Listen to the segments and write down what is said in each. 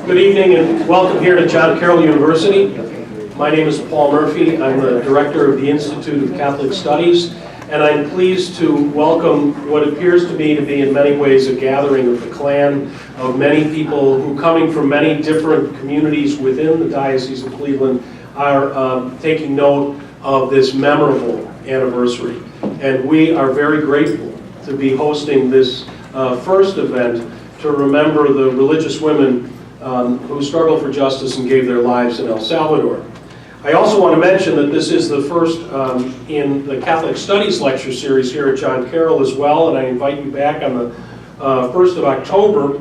Good evening and welcome here to John Carroll University. My name is Paul Murphy. I'm the director of the Institute of Catholic Studies, and I'm pleased to welcome what appears to me to be in many ways a gathering of the clan of many people who, coming from many different communities within the Diocese of Cleveland, are taking note of this memorable anniversary. And we are very grateful to be hosting this first event to remember the religious women who struggled for justice and gave their lives in El Salvador. I also want to mention that this is the first in the Catholic Studies lecture series here at John Carroll as well, and I invite you back on the 1st of October,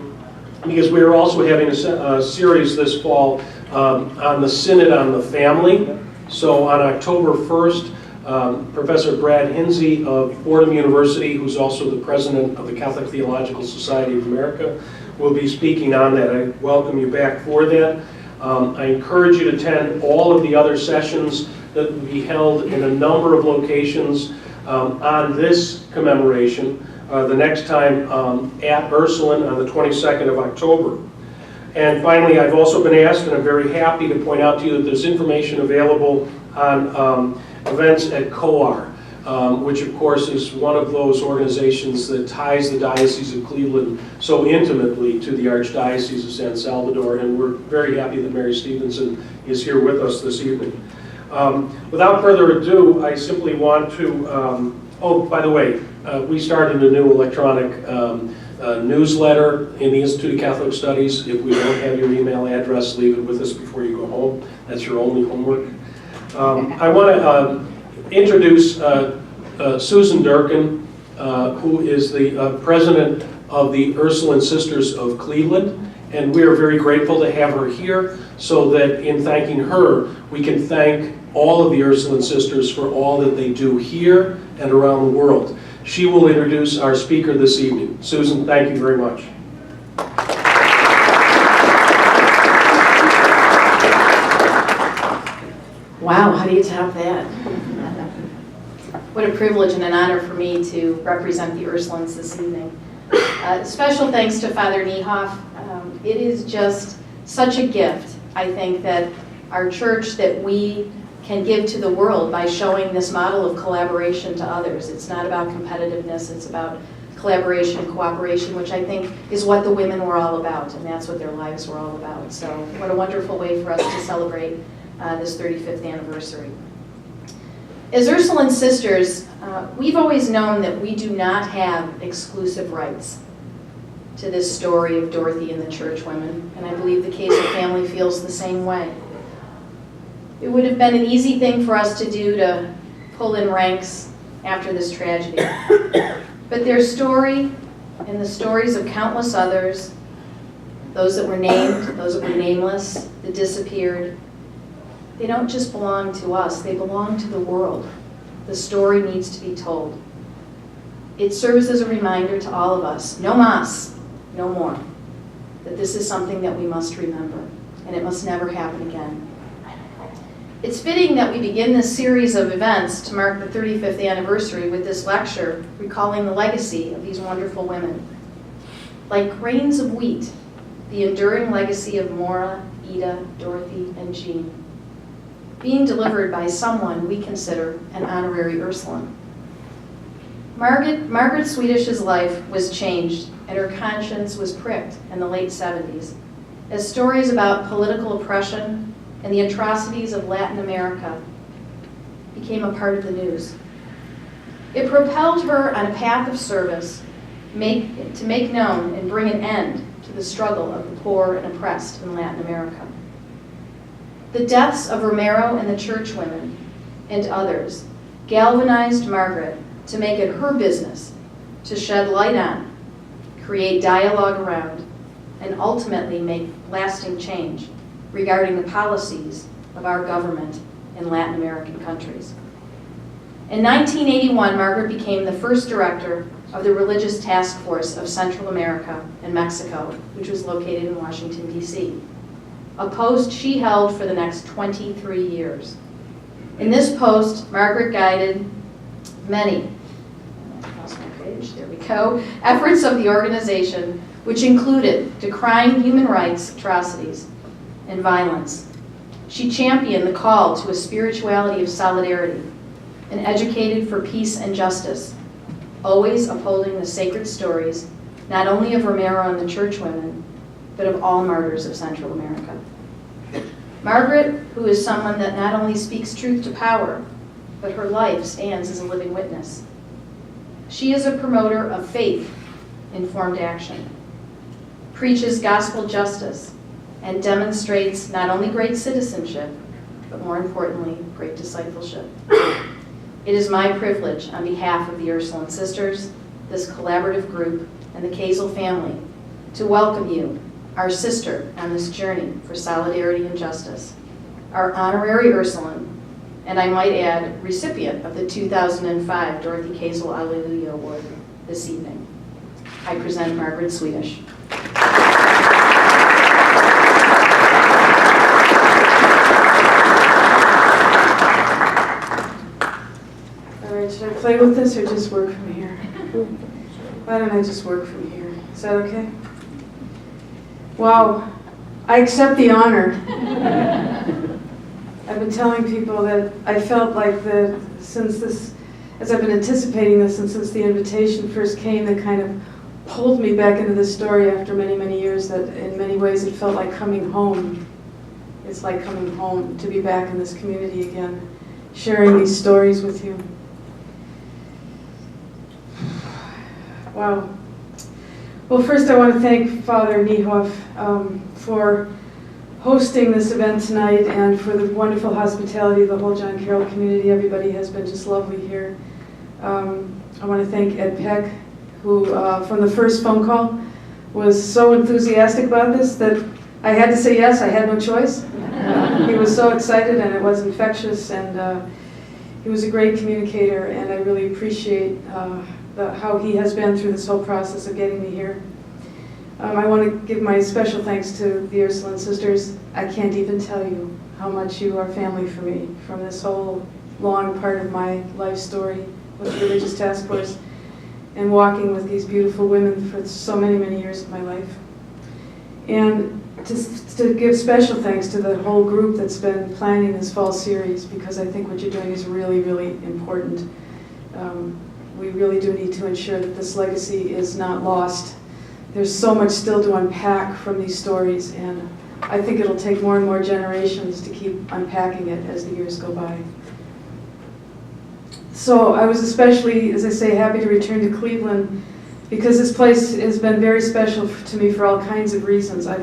because we are also having a series this fall on the Synod on the Family. So on October 1st, Professor Brad Hinsey of Fordham University, who's also the president of the Catholic Theological Society of America, will be speaking on that. I welcome you back for that. I encourage you to attend all of the other sessions that will be held in a number of locations on this commemoration, the next time at Ursuline on the 22nd of October. And finally, I've also been asked, and I'm very happy to point out to you that there's information available on events at COAR, which of course is one of those organizations that ties the Diocese of Cleveland so intimately to the Archdiocese of San Salvador, and we're very happy that Mary Stevenson is here with us this evening. Without further ado, I simply want to, oh, by the way, we started a new electronic newsletter in the Institute of Catholic Studies. If we don't have your email address, leave it with us before you go home. That's your only homework. I want to introduce Susan Durkin, who is the president of the Ursuline Sisters of Cleveland, and we are very grateful to have her here so that in thanking her, we can thank all of the Ursuline Sisters for all that they do here and around the world. She will introduce our speaker this evening. Susan, thank you very much. Wow, how do you top that? What a privilege and an honor for me to represent the Ursulines this evening. Special thanks to Father Niehoff. It is just such a gift, I think, that our church, that we can give to the world by showing this model of collaboration to others. It's not about competitiveness, it's about collaboration and cooperation, which I think is what the women were all about, and that's what their lives were all about. So what a wonderful way for us to celebrate this 35th anniversary. As Ursuline Sisters, we've always known that we do not have exclusive rights to this story of Dorothy and the church women, and I believe the Kaiser family feels the same way. It would have been an easy thing for us to do to pull in ranks after this tragedy. But their story and the stories of countless others, those that were named, those that were nameless, that disappeared, they don't just belong to us, they belong to the world. The story needs to be told. It serves as a reminder to all of us, no mas, no more, that this is something that we must remember, and it must never happen again. It's fitting that we begin this series of events to mark the 35th anniversary with this lecture recalling the legacy of these wonderful women. Like grains of wheat, the enduring legacy of Maura, Ida, Dorothy, and Jean, being delivered by someone we consider an honorary Ursuline. Margarete Swedish's life was changed and her conscience was pricked in the late 70s as stories about political oppression and the atrocities of Latin America became a part of the news. It propelled her on a path of service to make known and bring an end to the struggle of the poor and oppressed in Latin America. The deaths of Romero and the churchwomen and others galvanized Margaret to make it her business to shed light on, create dialogue around, and ultimately make lasting change regarding the policies of our government in Latin American countries. In 1981, Margaret became the first director of the Religious Task Force of Central America and Mexico, which was located in Washington, D.C., a post she held for the next 23 years. In this post, Margaret guided many, I lost my page, there we go, efforts of the organization which included decrying human rights atrocities and violence. She championed the call to a spirituality of solidarity and educated for peace and justice, always upholding the sacred stories, not only of Romero and the churchwomen, but of all martyrs of Central America. Margaret, who is someone that not only speaks truth to power, but her life stands as a living witness. She is a promoter of faith-informed action, preaches gospel justice, and demonstrates not only great citizenship, but more importantly, great discipleship. It is my privilege, on behalf of the Ursuline Sisters, this collaborative group, and the Kazel family, to welcome you, our sister, on this journey for solidarity and justice, our honorary Ursuline, and I might add, recipient of the 2005 Dorothy Kazel Alleluia Award this evening. I present Margarete Swedish. All right, should I play with this or just work from here? Why don't I just work from here? Is that okay? Wow, I accept the honor. I've been telling people that I felt like as I've been anticipating this and since the invitation first came, that kind of pulled me back into the story after many, many years, that in many ways it felt like coming home. It's like coming home to be back in this community again, sharing these stories with you. Wow. Well, first I want to thank Father Niehoff for hosting this event tonight and for the wonderful hospitality of the whole John Carroll community. Everybody has been just lovely here. I want to thank Ed Peck, who from the first phone call was so enthusiastic about this that I had to say yes, I had no choice. He was so excited and it was infectious, and he was a great communicator, and I really appreciate how he has been through this whole process of getting me here. I want to give my special thanks to the Ursuline Sisters. I can't even tell you how much you are family for me from this whole long part of my life story with the Religious Task Force and walking with these beautiful women for so many, many years of my life. And to give special thanks to the whole group that's been planning this fall series, because I think what you're doing is really, really important. We really do need to ensure that this legacy is not lost. There's so much still to unpack from these stories, and I think it'll take more and more generations to keep unpacking it as the years go by. So I was especially, as I say, happy to return to Cleveland because this place has been very special to me for all kinds of reasons. I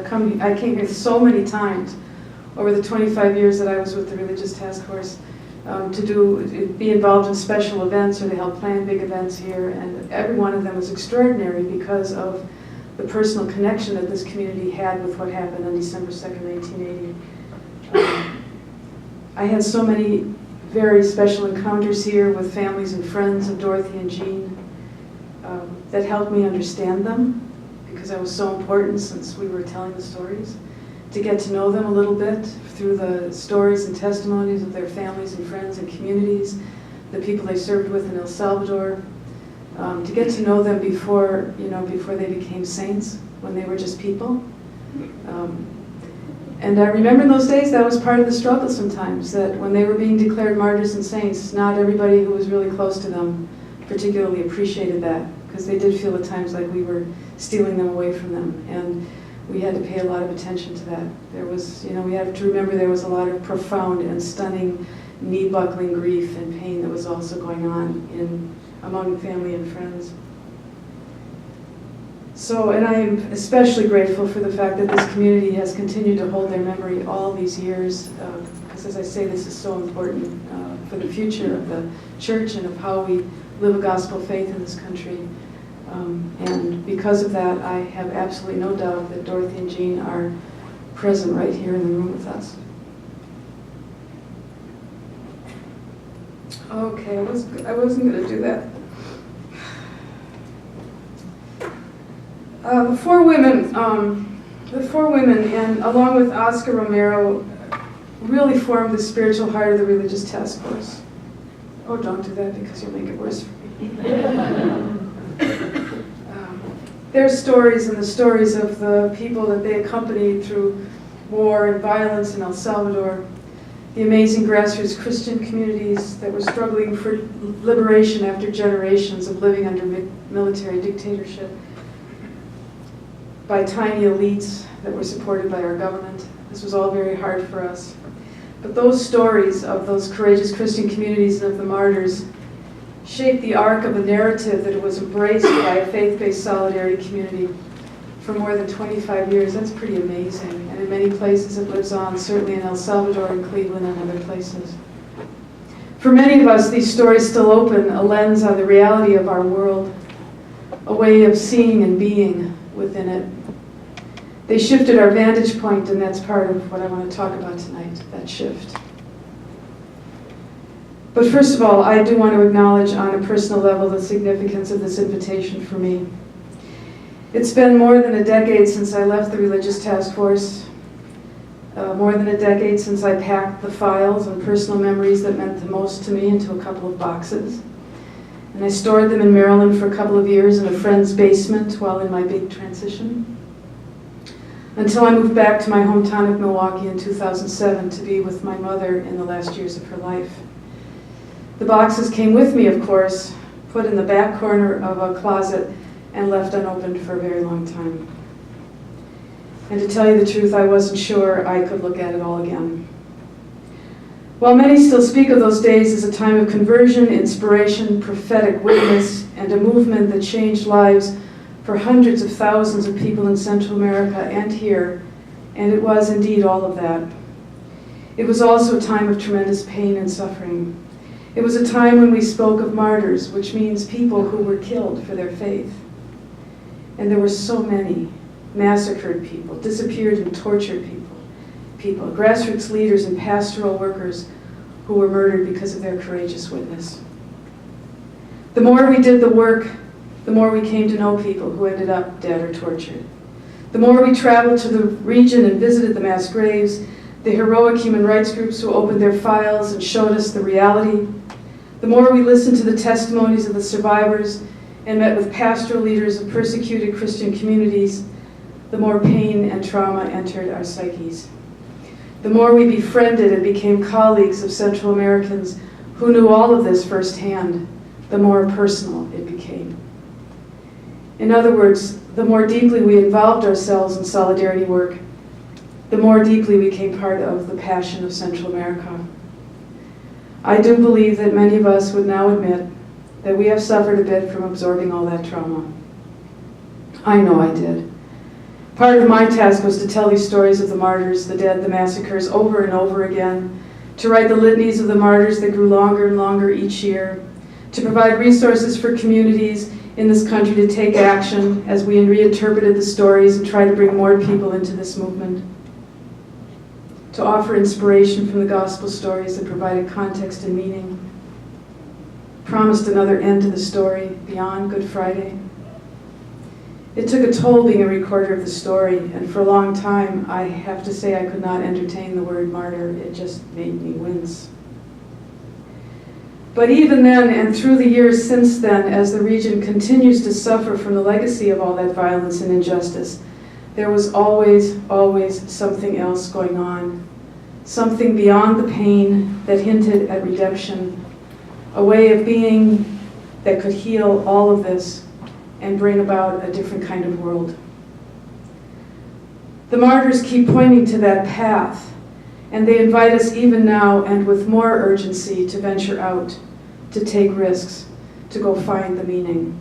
came here so many times over the 25 years that I was with the Religious Task Force to be involved in special events or to help plan big events here, and every one of them was extraordinary because of the personal connection that this community had with what happened on December 2nd, 1980. I had so many very special encounters here with families and friends of Dorothy and Jean that helped me understand them, because that was so important since we were telling the stories, to get to know them a little bit through the stories and testimonies of their families and friends and communities, the people they served with in El Salvador, to get to know them before they became saints, when they were just people. And I remember in those days that was part of the struggle sometimes, that when they were being declared martyrs and saints, not everybody who was really close to them particularly appreciated that, because they did feel at times like we were stealing them away from them. And we had to pay a lot of attention to that. There was, we have to remember there was a lot of profound and stunning knee-buckling grief and pain that was also going on among family and friends. So, and I am especially grateful for the fact that this community has continued to hold their memory all these years, because as I say, this is so important for the future of the church and of how we live a gospel faith in this country. And because of that, I have absolutely no doubt that Dorothy and Jean are present right here in the room with us. Okay, I wasn't going to do that. The four women, and along with Oscar Romero, really formed the spiritual heart of the Religious Task Force. Oh, don't do that because you'll make it worse for me. their stories and the stories of the people that they accompanied through war and violence in El Salvador, the amazing grassroots Christian communities that were struggling for liberation after generations of living under military dictatorship, by tiny elites that were supported by our government. This was all very hard for us. But those stories of those courageous Christian communities and of the martyrs shaped the arc of a narrative that was embraced by a faith-based solidarity community for more than 25 years. That's pretty amazing. And in many places it lives on, certainly in El Salvador and Cleveland and other places. For many of us, these stories still open a lens on the reality of our world, a way of seeing and being within it. They shifted our vantage point, and that's part of what I want to talk about tonight, that shift. But first of all, I do want to acknowledge on a personal level the significance of this invitation for me. It's been more than a decade since I left the Religious Task Force, more than a decade since I packed the files and personal memories that meant the most to me into a couple of boxes. And I stored them in Maryland for a couple of years in a friend's basement while in my big transition, until I moved back to my hometown of Milwaukee in 2007 to be with my mother in the last years of her life. The boxes came with me, of course, put in the back corner of a closet and left unopened for a very long time. And to tell you the truth, I wasn't sure I could look at it all again. While many still speak of those days as a time of conversion, inspiration, prophetic witness, and a movement that changed lives for hundreds of thousands of people in Central America and here, and it was indeed all of that. It was also a time of tremendous pain and suffering. It was a time when we spoke of martyrs, which means people who were killed for their faith. And there were so many massacred people, disappeared and tortured people, grassroots leaders and pastoral workers who were murdered because of their courageous witness. The more we did the work, the more we came to know people who ended up dead or tortured. The more we traveled to the region and visited the mass graves, the heroic human rights groups who opened their files and showed us the reality, the more we listened to the testimonies of the survivors and met with pastoral leaders of persecuted Christian communities, the more pain and trauma entered our psyches. The more we befriended and became colleagues of Central Americans who knew all of this firsthand, the more personal it became. In other words, the more deeply we involved ourselves in solidarity work, the more deeply we became part of the passion of Central America. I do believe that many of us would now admit that we have suffered a bit from absorbing all that trauma. I know I did. Part of my task was to tell these stories of the martyrs, the dead, the massacres over and over again, to write the litanies of the martyrs that grew longer and longer each year, to provide resources for communities in this country to take action as we reinterpreted the stories and try to bring more people into this movement, to offer inspiration from the gospel stories that provided context and meaning, promised another end to the story beyond Good Friday. It took a toll being a recorder of the story, and for a long time, I have to say I could not entertain the word martyr. It just made me wince. But even then, and through the years since then, as the region continues to suffer from the legacy of all that violence and injustice, there was always something else going on. Something beyond the pain that hinted at redemption, a way of being that could heal all of this and bring about a different kind of world. The martyrs keep pointing to that path, and they invite us even now and with more urgency to venture out, to take risks, to go find the meaning.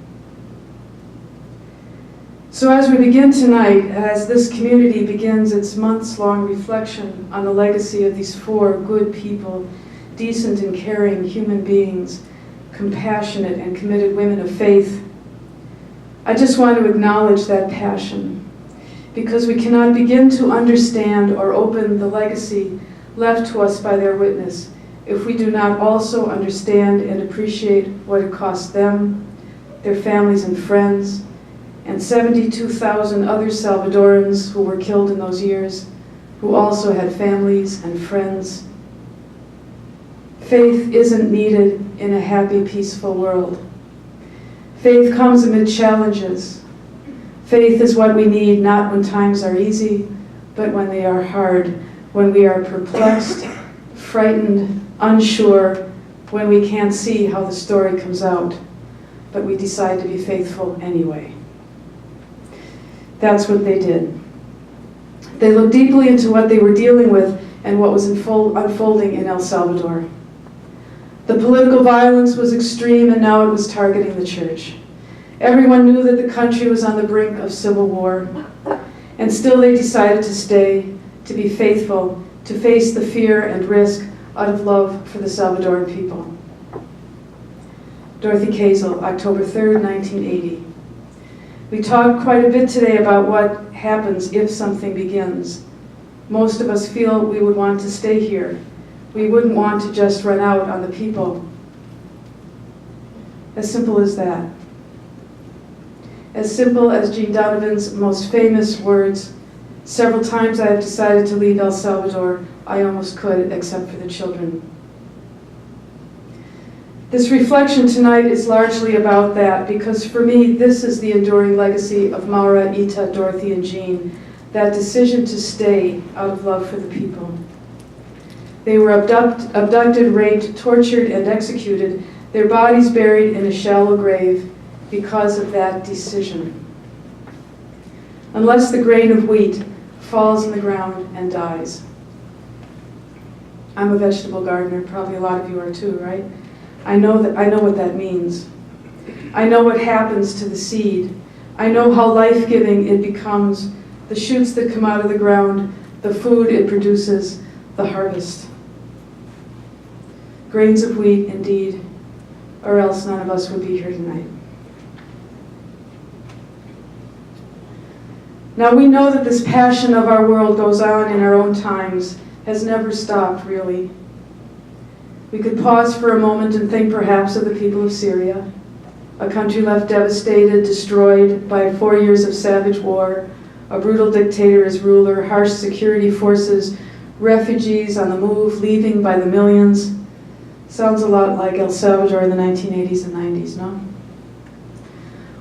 So as we begin tonight, as this community begins its months-long reflection on the legacy of these four good people, decent and caring human beings, compassionate and committed women of faith, I just want to acknowledge that passion, because we cannot begin to understand or open the legacy left to us by their witness if we do not also understand and appreciate what it cost them, their families and friends, and 72,000 other Salvadorans who were killed in those years, who also had families and friends. Faith isn't needed in a happy, peaceful world. Faith comes amid challenges. Faith is what we need, not when times are easy, but when they are hard, when we are perplexed, frightened, unsure, when we can't see how the story comes out, but we decide to be faithful anyway. That's what they did. They looked deeply into what they were dealing with and what was unfolding in El Salvador. The political violence was extreme, and now it was targeting the church. Everyone knew that the country was on the brink of civil war, and still they decided to stay, to be faithful, to face the fear and risk out of love for the Salvadoran people. Dorothy Kazel, October 3rd, 1980. We talked quite a bit today about what happens if something begins. Most of us feel we would want to stay here. We wouldn't want to just run out on the people. As simple as that. As simple as Jean Donovan's most famous words, "Several times I have decided to leave El Salvador. I almost could, except for the children." This reflection tonight is largely about that, because for me, this is the enduring legacy of Maura, Ita, Dorothy, and Jean, that decision to stay out of love for the people. They were abducted, raped, tortured, and executed, their bodies buried in a shallow grave because of that decision. Unless the grain of wheat falls in the ground and dies. I'm a vegetable gardener, probably a lot of you are too, right? I know what that means. I know what happens to the seed. I know how life-giving it becomes, the shoots that come out of the ground, the food it produces, the harvest. Grains of wheat, indeed, or else none of us would be here tonight. Now we know that this passion of our world goes on in our own times, has never stopped, really. We could pause for a moment and think perhaps of the people of Syria, a country left devastated, destroyed by 4 years of savage war, a brutal dictator as ruler, harsh security forces, refugees on the move, leaving by the millions. Sounds a lot like El Salvador in the 1980s and 90s, no?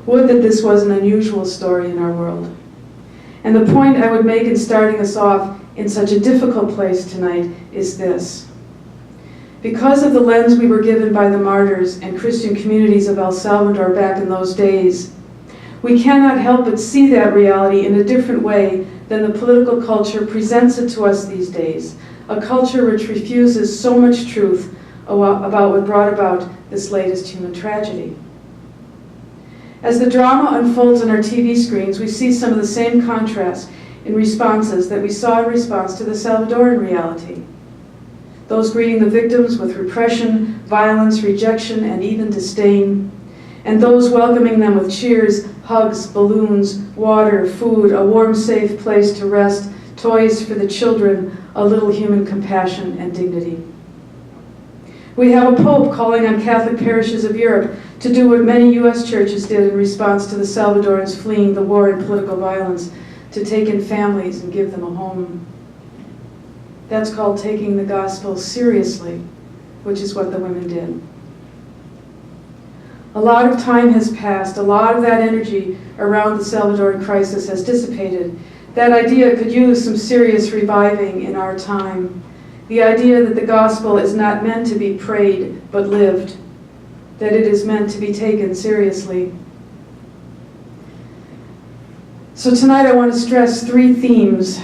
Would that this was an unusual story in our world. And the point I would make in starting us off in such a difficult place tonight is this. Because of the lens we were given by the martyrs and Christian communities of El Salvador back in those days, we cannot help but see that reality in a different way than the political culture presents it to us these days, a culture which refuses so much truth about what brought about this latest human tragedy. As the drama unfolds on our TV screens, we see some of the same contrasts in responses that we saw in response to the Salvadoran reality. Those greeting the victims with repression, violence, rejection, and even disdain, and those welcoming them with cheers, hugs, balloons, water, food, a warm, safe place to rest, toys for the children, a little human compassion and dignity. We have a Pope calling on Catholic parishes of Europe to do what many U.S. churches did in response to the Salvadorans fleeing the war and political violence, to take in families and give them a home. That's called taking the gospel seriously, which is what the women did. A lot of time has passed. A lot of that energy around the Salvadoran crisis has dissipated. That idea could use some serious reviving in our time. The idea that the gospel is not meant to be prayed, but lived. That it is meant to be taken seriously. So tonight I want to stress 3 themes.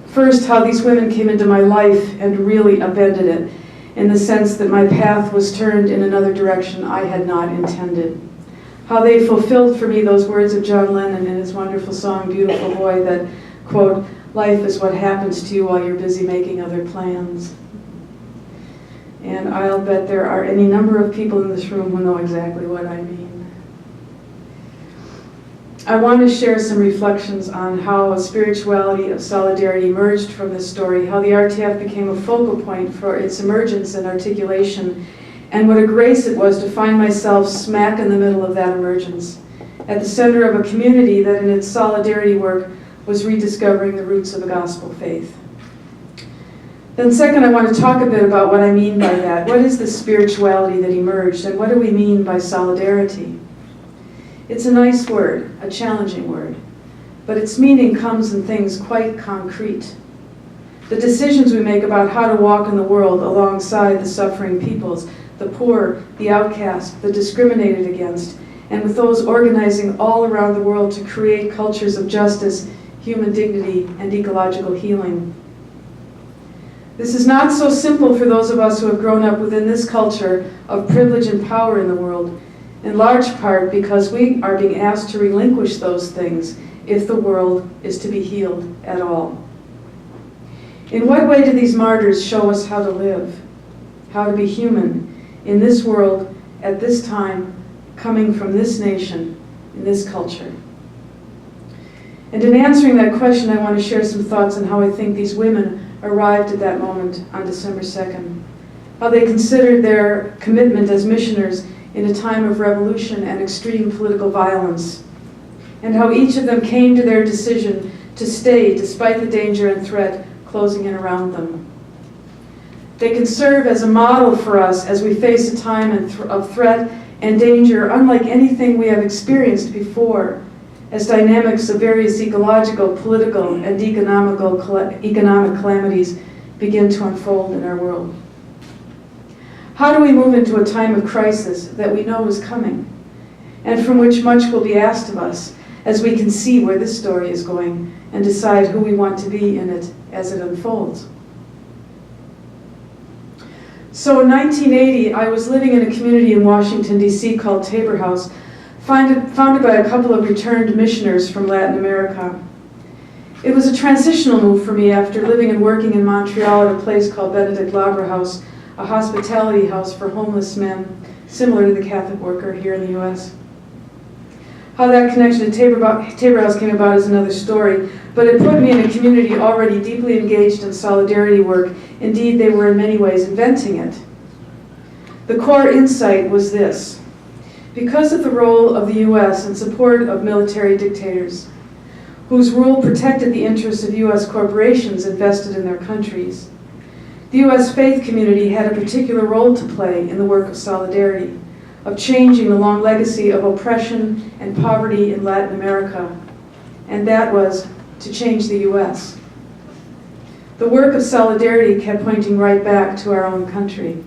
First, how these women came into my life and really upended it, in the sense that my path was turned in another direction I had not intended. How they fulfilled for me those words of John Lennon in his wonderful song, Beautiful Boy, that, quote, "Life is what happens to you while you're busy making other plans." And I'll bet there are any number of people in this room who know exactly what I mean. I want to share some reflections on how a spirituality of solidarity emerged from this story, how the RTF became a focal point for its emergence and articulation, and what a grace it was to find myself smack in the middle of that emergence, at the center of a community that in its solidarity work was rediscovering the roots of a gospel faith. Then second, I want to talk a bit about what I mean by that. What is the spirituality that emerged, and what do we mean by solidarity? It's a nice word, a challenging word. but its meaning comes in things quite concrete. The decisions we make about how to walk in the world alongside the suffering peoples, the poor, the outcast, the discriminated against, and with those organizing all around the world to create cultures of justice, human dignity, and ecological healing. This is not so simple for those of us who have grown up within this culture of privilege and power in the world, in large part because we are being asked to relinquish those things if the world is to be healed at all. In what way do these martyrs show us how to live, how to be human in this world at this time, coming from this nation, in this culture? And in answering that question, I want to share some thoughts on how I think these women arrived at that moment on December 2nd, how they considered their commitment as missioners in a time of revolution and extreme political violence, and how each of them came to their decision to stay despite the danger and threat closing in around them. They can serve as a model for us as we face a time of threat and danger unlike anything we have experienced before, as dynamics of various ecological, political, and economic calamities begin to unfold in our world. How do we move into a time of crisis that we know is coming, and from which much will be asked of us as we can see where this story is going and decide who we want to be in it as it unfolds? So in 1980, I was living in a community in Washington, D.C. called Tabor House, founded by a couple of returned missioners from Latin America. It was a transitional move for me after living and working in Montreal at a place called Benedict Labre House, a hospitality house for homeless men, similar to the Catholic Worker here in the U.S. How that connection to Tabor House came about is another story, but it put me in a community already deeply engaged in solidarity work. Indeed, they were in many ways inventing it. The core insight was this: because of the role of the U.S. in support of military dictators, whose rule protected the interests of U.S. corporations invested in their countries, the U.S. faith community had a particular role to play in the work of solidarity, of changing the long legacy of oppression and poverty in Latin America, and that was to change the U.S. The work of solidarity kept pointing right back to our own country.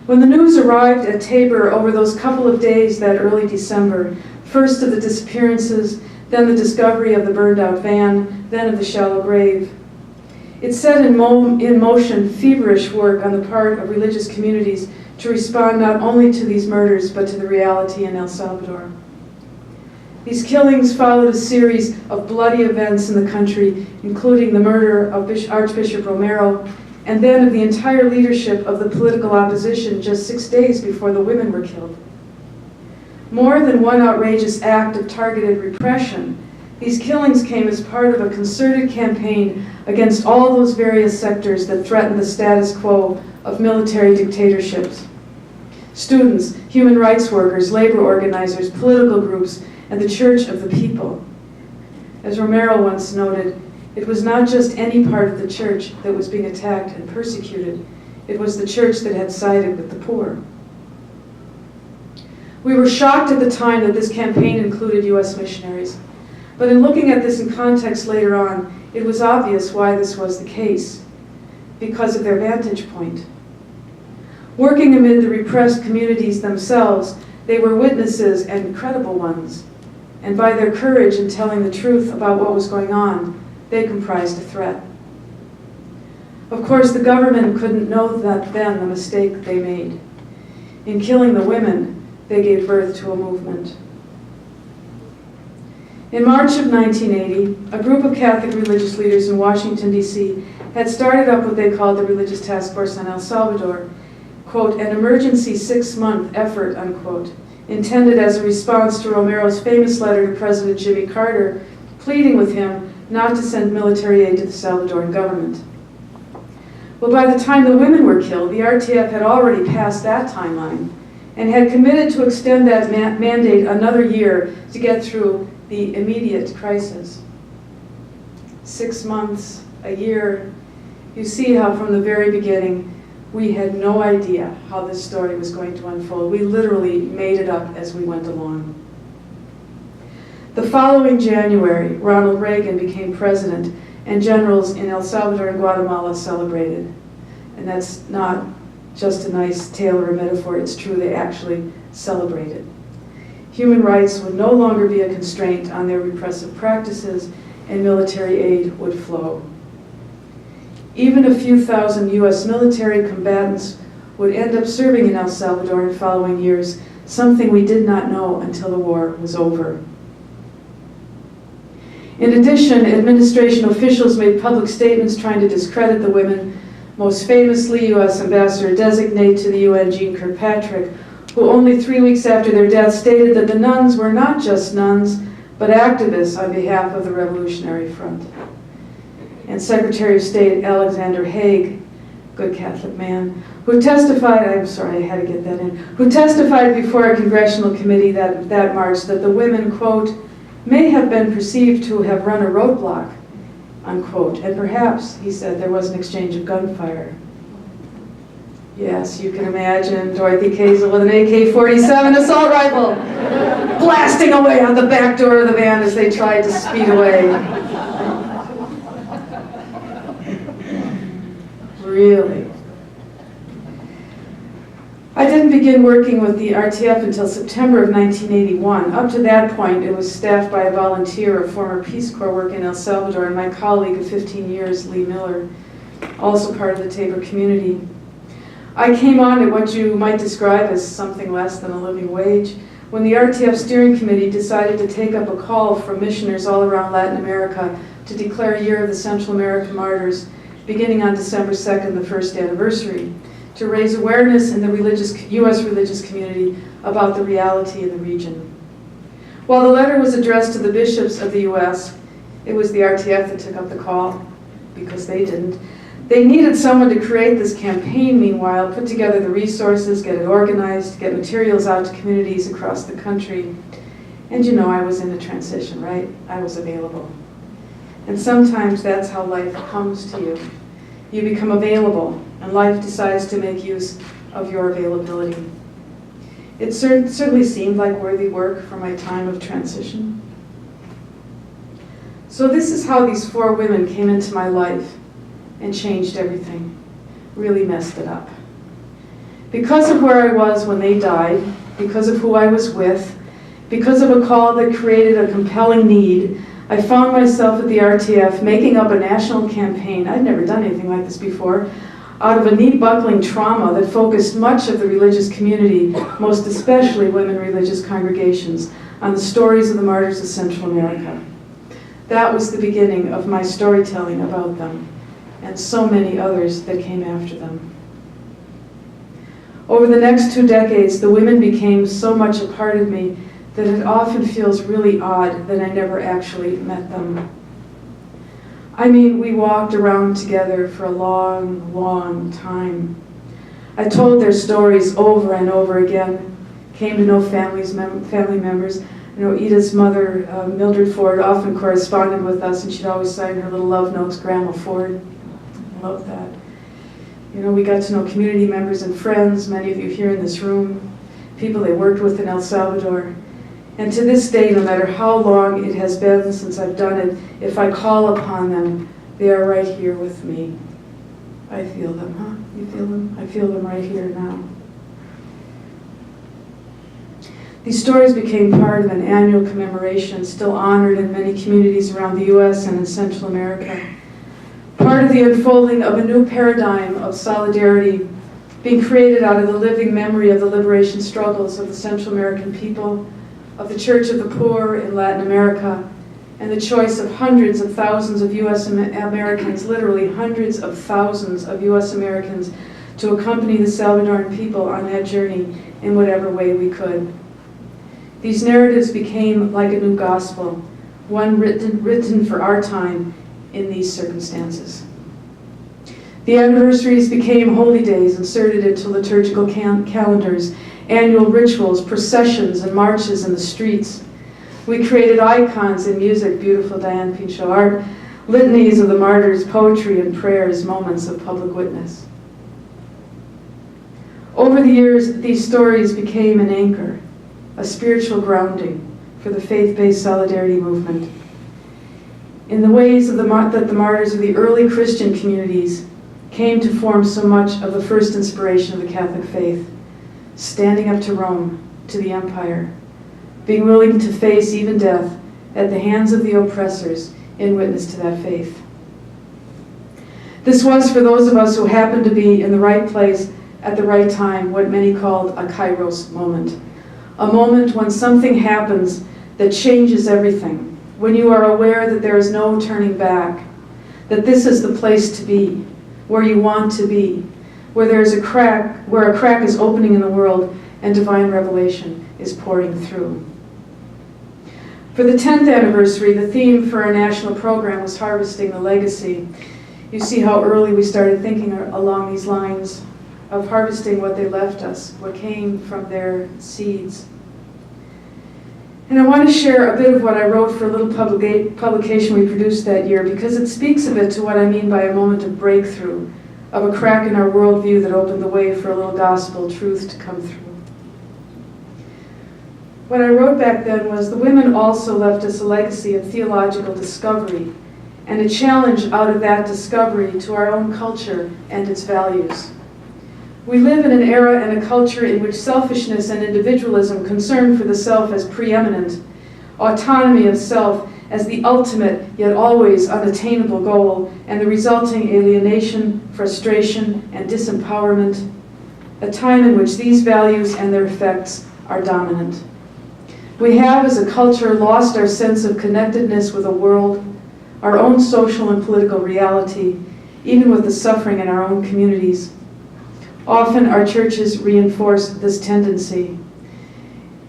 When the news arrived at Tabor over those couple of days that early December, first of the disappearances, then the discovery of the burned-out van, then of the shallow grave, it set in motion feverish work on the part of religious communities to respond not only to these murders, but to the reality in El Salvador. These killings followed a series of bloody events in the country, including the murder of Archbishop Romero, and then of the entire leadership of the political opposition just 6 days before the women were killed. More than one outrageous act of targeted repression, these killings came as part of a concerted campaign against all those various sectors that threaten the status quo of military dictatorships. Students, human rights workers, labor organizers, political groups, and the Church of the People. As Romero once noted, it was not just any part of the church that was being attacked and persecuted. It was the church that had sided with the poor. We were shocked at the time that this campaign included U.S. missionaries. But in looking at this in context later on, it was obvious why this was the case, because of their vantage point. Working amid the repressed communities themselves, they were witnesses and credible ones. And by their courage in telling the truth about what was going on, they comprised a threat. Of course, the government couldn't know that then the mistake they made. In killing the women, they gave birth to a movement. In March of 1980, a group of Catholic religious leaders in Washington, D.C. had started up what they called the Religious Task Force on El Salvador, quote, an emergency 6-month effort, unquote, intended as a response to Romero's famous letter to President Jimmy Carter, pleading with him not to send military aid to the Salvadoran government. Well, by the time the women were killed, the RTF had already passed that timeline and had committed to extend that mandate another year to get through the immediate crisis. 6 months, a year. You see how from the very beginning, we had no idea how this story was going to unfold. We literally made it up as we went along. The following January, Ronald Reagan became president, and generals in El Salvador and Guatemala celebrated. And that's not just a nice tale or a metaphor, it's true, they actually celebrated. Human rights would no longer be a constraint on their repressive practices, and military aid would flow. Even a few thousand US military combatants would end up serving in El Salvador in following years, something we did not know until the war was over. In addition, administration officials made public statements trying to discredit the women, most famously US Ambassador-designate to the UN, Jean Kirkpatrick, who only 3 weeks after their death stated that the nuns were not just nuns, but activists on behalf of the Revolutionary Front. And Secretary of State Alexander Haig, good Catholic man, who testified, I'm sorry, I had to get that in, who testified before a congressional committee that March that the women, quote, may have been perceived to have run a roadblock, unquote, and perhaps, he said, there was an exchange of gunfire. Yes, you can imagine Dorothy Kazel with an AK-47 assault rifle blasting away on the back door of the van as they tried to speed away. Really? I didn't begin working with the RTF until September of 1981. Up to that point, it was staffed by a volunteer of former Peace Corps work in El Salvador and my colleague of 15 years, Lee Miller, also part of the Tabor community. I came on at what you might describe as something less than a living wage when the RTF steering committee decided to take up a call from missioners all around Latin America to declare a year of the Central American martyrs, beginning on December 2nd, the first anniversary, to raise awareness in the U.S. religious community about the reality in the region. While the letter was addressed to the bishops of the U.S., it was the RTF that took up the call, because they didn't. They needed someone to create this campaign, meanwhile, put together the resources, get it organized, get materials out to communities across the country. And you know, I was in a transition, right? I was available. And sometimes that's how life comes to you. You become available, and life decides to make use of your availability. It certainly seemed like worthy work for my time of transition. So this is how these 4 women came into my life and changed everything, really messed it up. Because of where I was when they died, because of who I was with, because of a call that created a compelling need, I found myself at the RTF making up a national campaign, I'd never done anything like this before, out of a knee-buckling trauma that focused much of the religious community, most especially women religious congregations, on the stories of the martyrs of Central America. That was the beginning of my storytelling about them, and so many others that came after them. Over the next 2 decades, the women became so much a part of me that it often feels really odd that I never actually met them. I mean, we walked around together for a long, long time. I told their stories over and over again, came to know family members. You know, Edith's mother, Mildred Ford, often corresponded with us, and she'd always sign her little love notes, Grandma Ford. I love that. You know, we got to know community members and friends, many of you here in this room, people they worked with in El Salvador. And to this day, no matter how long it has been since I've done it, if I call upon them, they are right here with me. I feel them, huh? You feel them? I feel them right here now. These stories became part of an annual commemoration, still honored in many communities around the U.S. and in Central America. Part of the unfolding of a new paradigm of solidarity being created out of the living memory of the liberation struggles of the Central American people, of the Church of the Poor in Latin America, and the choice of hundreds of thousands of U.S. Americans, literally hundreds of thousands of U.S. Americans, to accompany the Salvadoran people on that journey in whatever way we could. These narratives became like a new gospel, one written for our time in these circumstances. The anniversaries became holy days inserted into liturgical calendars, annual rituals, processions, and marches in the streets. We created icons in music, beautiful Diane Pinchot art, litanies of the martyrs, poetry, and prayers, moments of public witness. Over the years, these stories became an anchor, a spiritual grounding for the faith-based solidarity movement. In the ways that the martyrs of the early Christian communities came to form so much of the first inspiration of the Catholic faith, standing up to Rome, to the empire, being willing to face even death at the hands of the oppressors in witness to that faith. This was, for those of us who happened to be in the right place at the right time, what many called a Kairos moment. A moment when something happens that changes everything, when you are aware that there is no turning back, that this is the place to be, where you want to be, where there is a crack is opening in the world and divine revelation is pouring through. For the 10th anniversary, the theme for our national program was Harvesting the Legacy. You see how early we started thinking along these lines of harvesting what they left us, what came from their seeds. And I want to share a bit of what I wrote for a little publication we produced that year, because it speaks a bit to what I mean by a moment of breakthrough, of a crack in our worldview that opened the way for a little gospel truth to come through. What I wrote back then was, the women also left us a legacy of theological discovery and a challenge out of that discovery to our own culture and its values. We live in an era and a culture in which selfishness and individualism, concern for the self as preeminent, autonomy of self as the ultimate yet always unattainable goal, and the resulting alienation, frustration, and disempowerment, a time in which these values and their effects are dominant. We have, as a culture, lost our sense of connectedness with the world, our own social and political reality, even with the suffering in our own communities. Often our churches reinforce this tendency.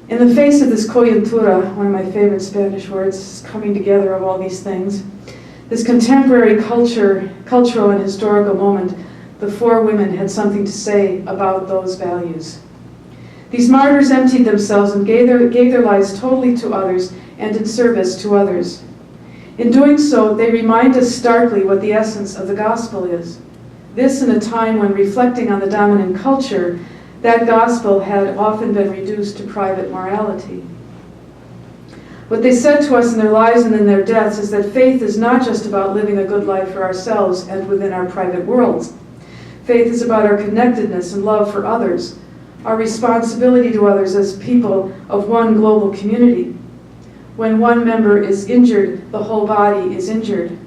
In the face of this coyuntura, one of my favorite Spanish words, coming together of all these things, this contemporary cultural and historical moment, the four women had something to say about those values. These martyrs emptied themselves and gave their lives totally to others and in service to others. In doing so, they remind us starkly what the essence of the gospel is. This in a time when, reflecting on the dominant culture, that gospel had often been reduced to private morality. What they said to us in their lives and in their deaths is that faith is not just about living a good life for ourselves and within our private worlds. Faith is about our connectedness and love for others, our responsibility to others as people of one global community. When one member is injured, the whole body is injured.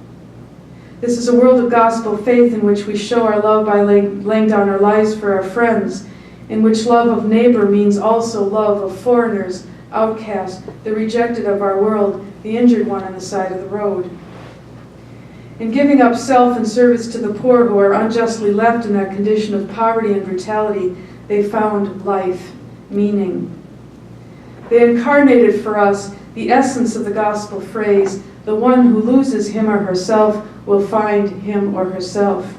This is a world of gospel faith in which we show our love by laying down our lives for our friends, in which love of neighbor means also love of foreigners, outcasts, the rejected of our world, the injured one on the side of the road. In giving up self in service to the poor who are unjustly left in that condition of poverty and brutality, they found life, meaning. They incarnated for us the essence of the gospel phrase, the one who loses him or herself will find him or herself.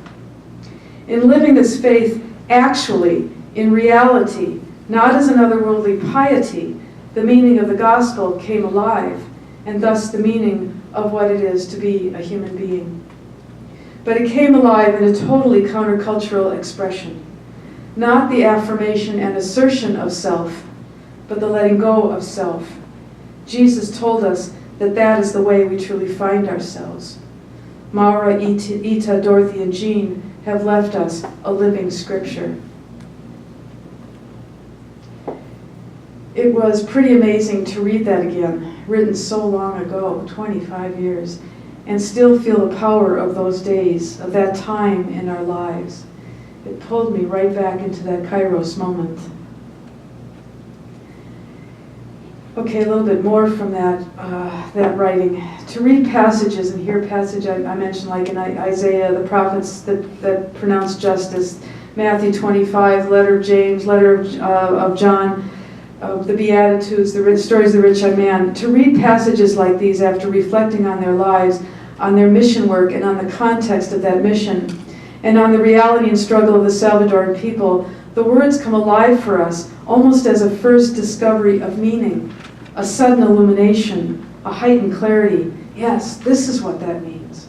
In living this faith actually, in reality, not as an otherworldly piety, the meaning of the gospel came alive, and thus the meaning of what it is to be a human being. But it came alive in a totally countercultural expression, not the affirmation and assertion of self, but the letting go of self. Jesus told us that that is the way we truly find ourselves. Maura, Ita, Dorothy, and Jean have left us a living scripture. It was pretty amazing to read that again, written so long ago, 25 years, and still feel the power of those days, of that time in our lives. It pulled me right back into that Kairos moment. Okay, a little bit more from that writing. To read passages and hear passage I mentioned, like in Isaiah, the prophets that pronounce justice, Matthew 25, letter of James, letter of John, the Beatitudes, the stories of the rich young man. To read passages like these after reflecting on their lives, on their mission work, and on the context of that mission, and on the reality and struggle of the Salvadoran people, the words come alive for us almost as a first discovery of meaning, a sudden illumination, a heightened clarity. Yes, this is what that means.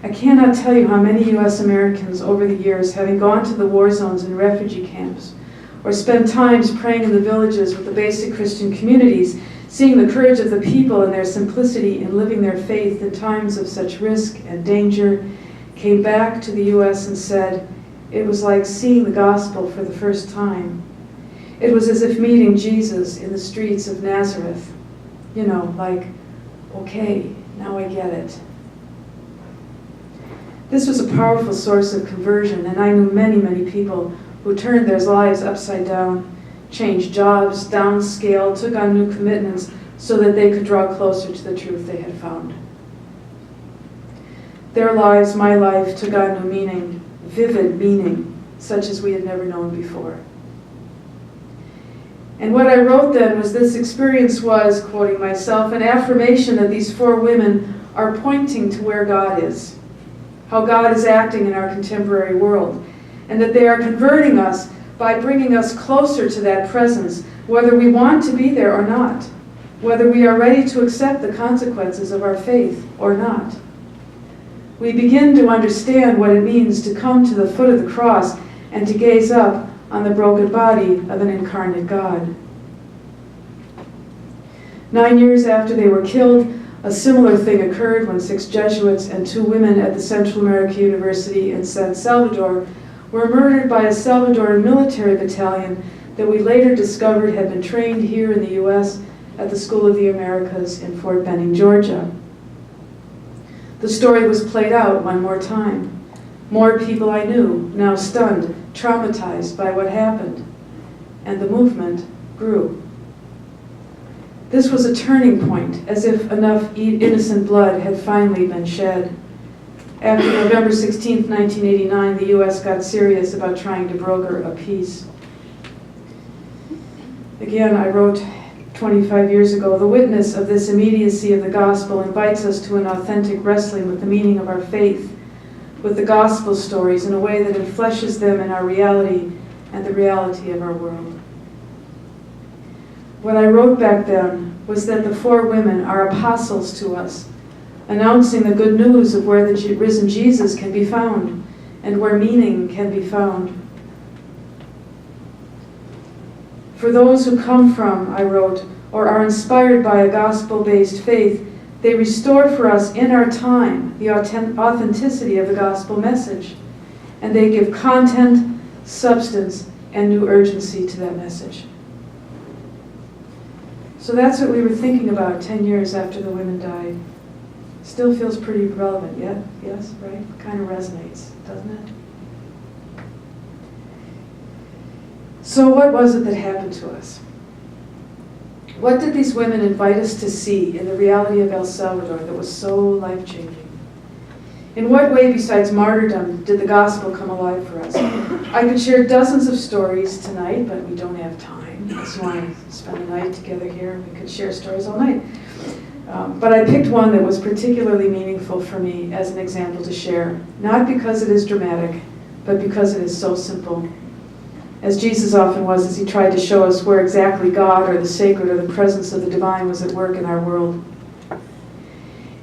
I cannot tell you how many U.S. Americans over the years, having gone to the war zones and refugee camps, or spend times praying in the villages with the basic Christian communities, seeing the courage of the people and their simplicity in living their faith in times of such risk and danger, came back to the U.S. and said, it was like seeing the gospel for the first time. It was as if meeting Jesus in the streets of Nazareth. You know, like, okay, now I get it. This was a powerful source of conversion, and I knew many, many people who turned their lives upside down, changed jobs, downscaled, took on new commitments so that they could draw closer to the truth they had found. Their lives, my life, took on new meaning, vivid meaning, such as we had never known before. And what I wrote then was this experience was, quoting myself, an affirmation that these four women are pointing to where God is, how God is acting in our contemporary world, and that they are converting us by bringing us closer to that presence, whether we want to be there or not, whether we are ready to accept the consequences of our faith or not. We begin to understand what it means to come to the foot of the cross and to gaze up on the broken body of an incarnate God. 9 years after they were killed, a similar thing occurred when 6 Jesuits and 2 women at the Central America University in San Salvador were murdered by a Salvadoran military battalion that we later discovered had been trained here in the U.S. at the School of the Americas in Fort Benning, Georgia. The story was played out one more time. More people I knew, now stunned, traumatized by what happened, and the movement grew. This was a turning point, as if enough innocent blood had finally been shed. After November 16, 1989, the U.S. got serious about trying to broker a peace. Again, I wrote 25 years ago, the witness of this immediacy of the gospel invites us to an authentic wrestling with the meaning of our faith, with the gospel stories in a way that enfleshes them in our reality and the reality of our world. What I wrote back then was that the 4 women are apostles to us, announcing the good news of where the risen Jesus can be found and where meaning can be found. For those who come from, I wrote, or are inspired by a gospel-based faith, they restore for us in our time the authenticity of the gospel message, and they give content, substance, and new urgency to that message. So that's what we were thinking about 10 years after the women died. Still feels pretty relevant, yeah? Yes, right? Kind of resonates, doesn't it? So what was it that happened to us? What did these women invite us to see in the reality of El Salvador that was so life-changing? In what way, besides martyrdom, did the gospel come alive for us? I could share dozens of stories tonight, but we don't have time. Unless you want to spend the night together here, we could share stories all night. But I picked one that was particularly meaningful for me as an example to share, not because it is dramatic, but because it is so simple. As Jesus often was, as he tried to show us where exactly God or the sacred or the presence of the divine was at work in our world.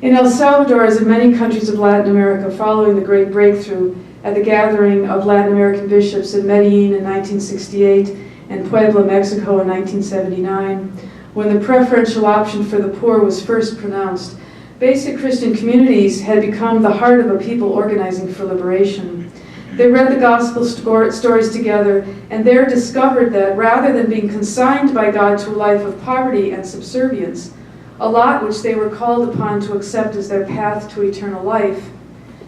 In El Salvador, as in many countries of Latin America, following the great breakthrough at the gathering of Latin American bishops in Medellin in 1968 and Puebla, Mexico in 1979, when the preferential option for the poor was first pronounced, basic Christian communities had become the heart of a people organizing for liberation. They read the gospel stories together and there discovered that rather than being consigned by God to a life of poverty and subservience, a lot which they were called upon to accept as their path to eternal life,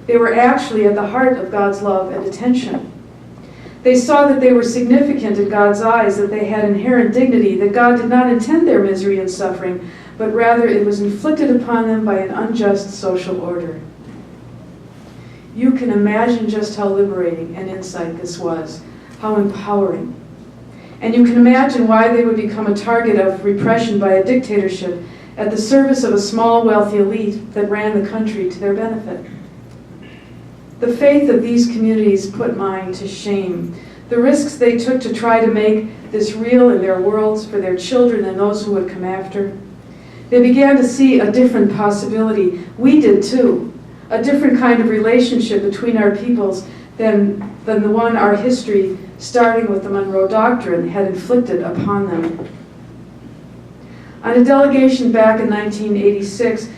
they were actually at the heart of God's love and attention. They saw that they were significant in God's eyes, that they had inherent dignity, that God did not intend their misery and suffering, but rather it was inflicted upon them by an unjust social order. You can imagine just how liberating an insight this was, how empowering. And you can imagine why they would become a target of repression by a dictatorship at the service of a small, wealthy elite that ran the country to their benefit. The faith of these communities put mine to shame. The risks they took to try to make this real in their worlds for their children and those who would come after. They began to see a different possibility. We did too. A different kind of relationship between our peoples than the one our history starting with the Monroe Doctrine, had inflicted upon them. On a delegation back in 1986,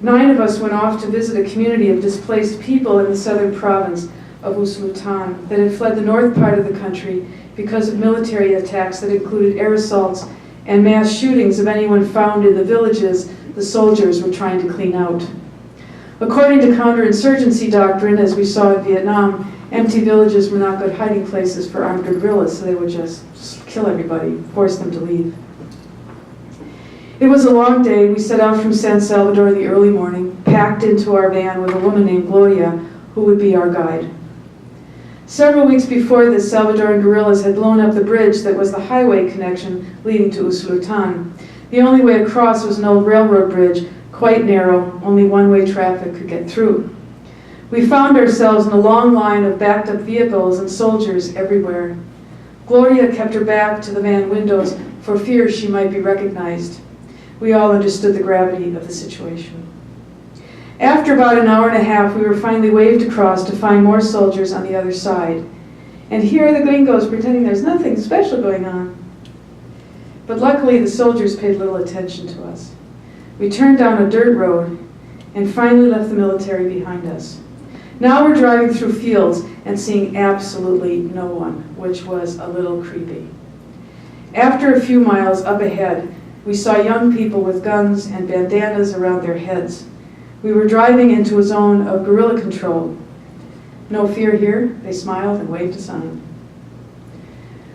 9 of us went off to visit a community of displaced people in the southern province of Usulután that had fled the north part of the country because of military attacks that included air assaults and mass shootings of anyone found in the villages the soldiers were trying to clean out. According to counterinsurgency doctrine, as we saw in Vietnam, empty villages were not good hiding places for armed guerrillas, so they would just kill everybody, force them to leave. It was a long day. We set out from San Salvador in the early morning, packed into our van with a woman named Gloria, who would be our guide. Several weeks before this, Salvadoran guerrillas had blown up the bridge that was the highway connection leading to Usulután. The only way across was an old railroad bridge, quite narrow, only one-way traffic could get through. We found ourselves in a long line of backed-up vehicles and soldiers everywhere. Gloria kept her back to the van windows for fear she might be recognized. We all understood the gravity of the situation. After about an hour and a half, we were finally waved across to find more soldiers on the other side. And here are the gringos pretending there's nothing special going on. But luckily, the soldiers paid little attention to us. We turned down a dirt road and finally left the military behind us. Now we're driving through fields and seeing absolutely no one, which was a little creepy. After a few miles up ahead, we saw young people with guns and bandanas around their heads. We were driving into a zone of guerrilla control. No fear here, they smiled and waved us on.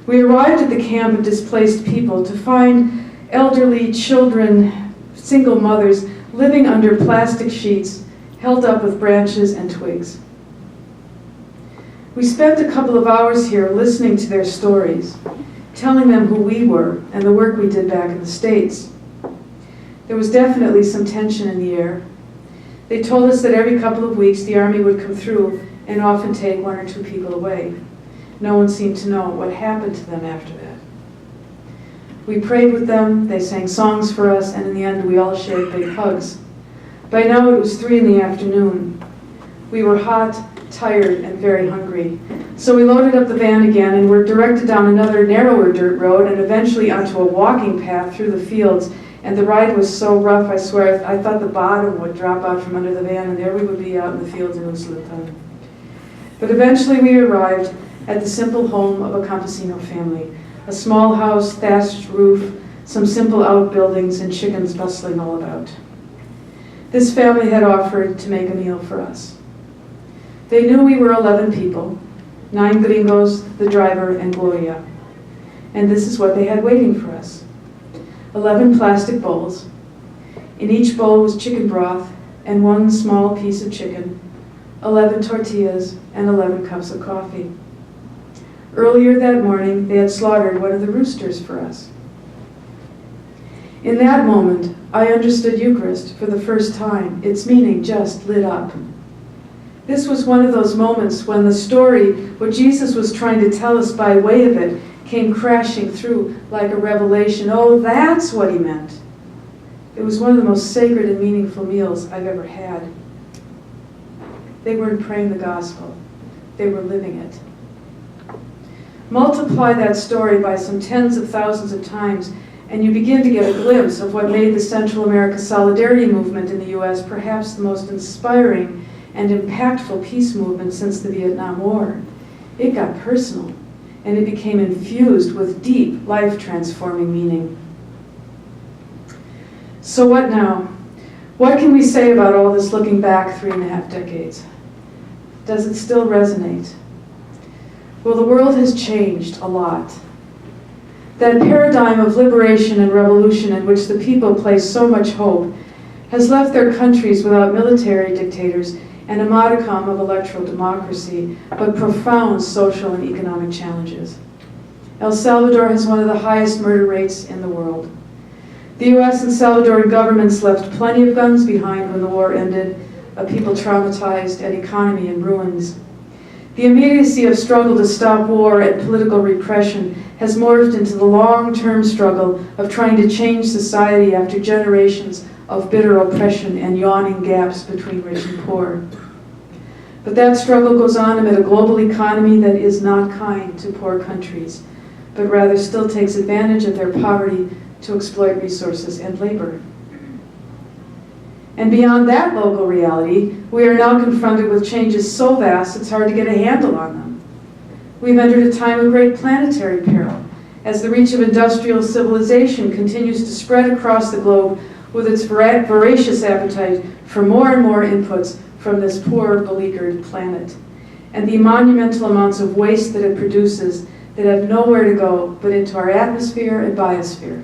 We arrived at the camp of displaced people to find elderly children, single mothers, living under plastic sheets held up with branches and twigs. We spent a couple of hours here listening to their stories, telling them who we were and the work we did back in the States. There was definitely some tension in the air. They told us that every couple of weeks the Army would come through and often take 1 or 2 people away. No one seemed to know what happened to them after that. We prayed with them, they sang songs for us, and in the end we all shared big hugs. By now it was 3 in the afternoon. We were hot, tired, and very hungry. So we loaded up the van again and were directed down another narrower dirt road and eventually onto a walking path through the fields. And the ride was so rough, I swear, I thought the bottom would drop out from under the van and there we would be out in the fields in Usulután. But eventually we arrived at the simple home of a campesino family. A small house, thatched roof, some simple outbuildings, and chickens bustling all about. This family had offered to make a meal for us. They knew we were 11 people, 9 gringos, the driver, and Gloria. And this is what they had waiting for us. 11 plastic bowls. In each bowl was chicken broth and 1 small piece of chicken, 11 tortillas, and 11 cups of coffee. Earlier that morning, they had slaughtered one of the roosters for us. In that moment, I understood Eucharist for the first time. Its meaning just lit up. This was one of those moments when the story, what Jesus was trying to tell us by way of it, came crashing through like a revelation. Oh, that's what he meant. It was one of the most sacred and meaningful meals I've ever had. They weren't praying the gospel. They were living it. Multiply that story by some tens of thousands of times, and you begin to get a glimpse of what made the Central America Solidarity movement in the U.S. perhaps the most inspiring and impactful peace movement since the Vietnam War. It got personal, and it became infused with deep, life-transforming meaning. So what now? What can we say about all this looking back 3.5 decades? Does it still resonate? Well, the world has changed a lot. That paradigm of liberation and revolution in which the people place so much hope has left their countries without military dictators and a modicum of electoral democracy, but profound social and economic challenges. El Salvador has one of the highest murder rates in the world. The U.S. and Salvadoran governments left plenty of guns behind when the war ended, a people traumatized, and economy in ruins. The immediacy of struggle to stop war and political repression has morphed into the long-term struggle of trying to change society after generations of bitter oppression and yawning gaps between rich and poor. But that struggle goes on amid a global economy that is not kind to poor countries, but rather still takes advantage of their poverty to exploit resources and labor. And beyond that local reality, we are now confronted with changes so vast it's hard to get a handle on them. We've entered a time of great planetary peril, as the reach of industrial civilization continues to spread across the globe with its voracious appetite for more and more inputs from this poor, beleaguered planet, and the monumental amounts of waste that it produces that have nowhere to go but into our atmosphere and biosphere.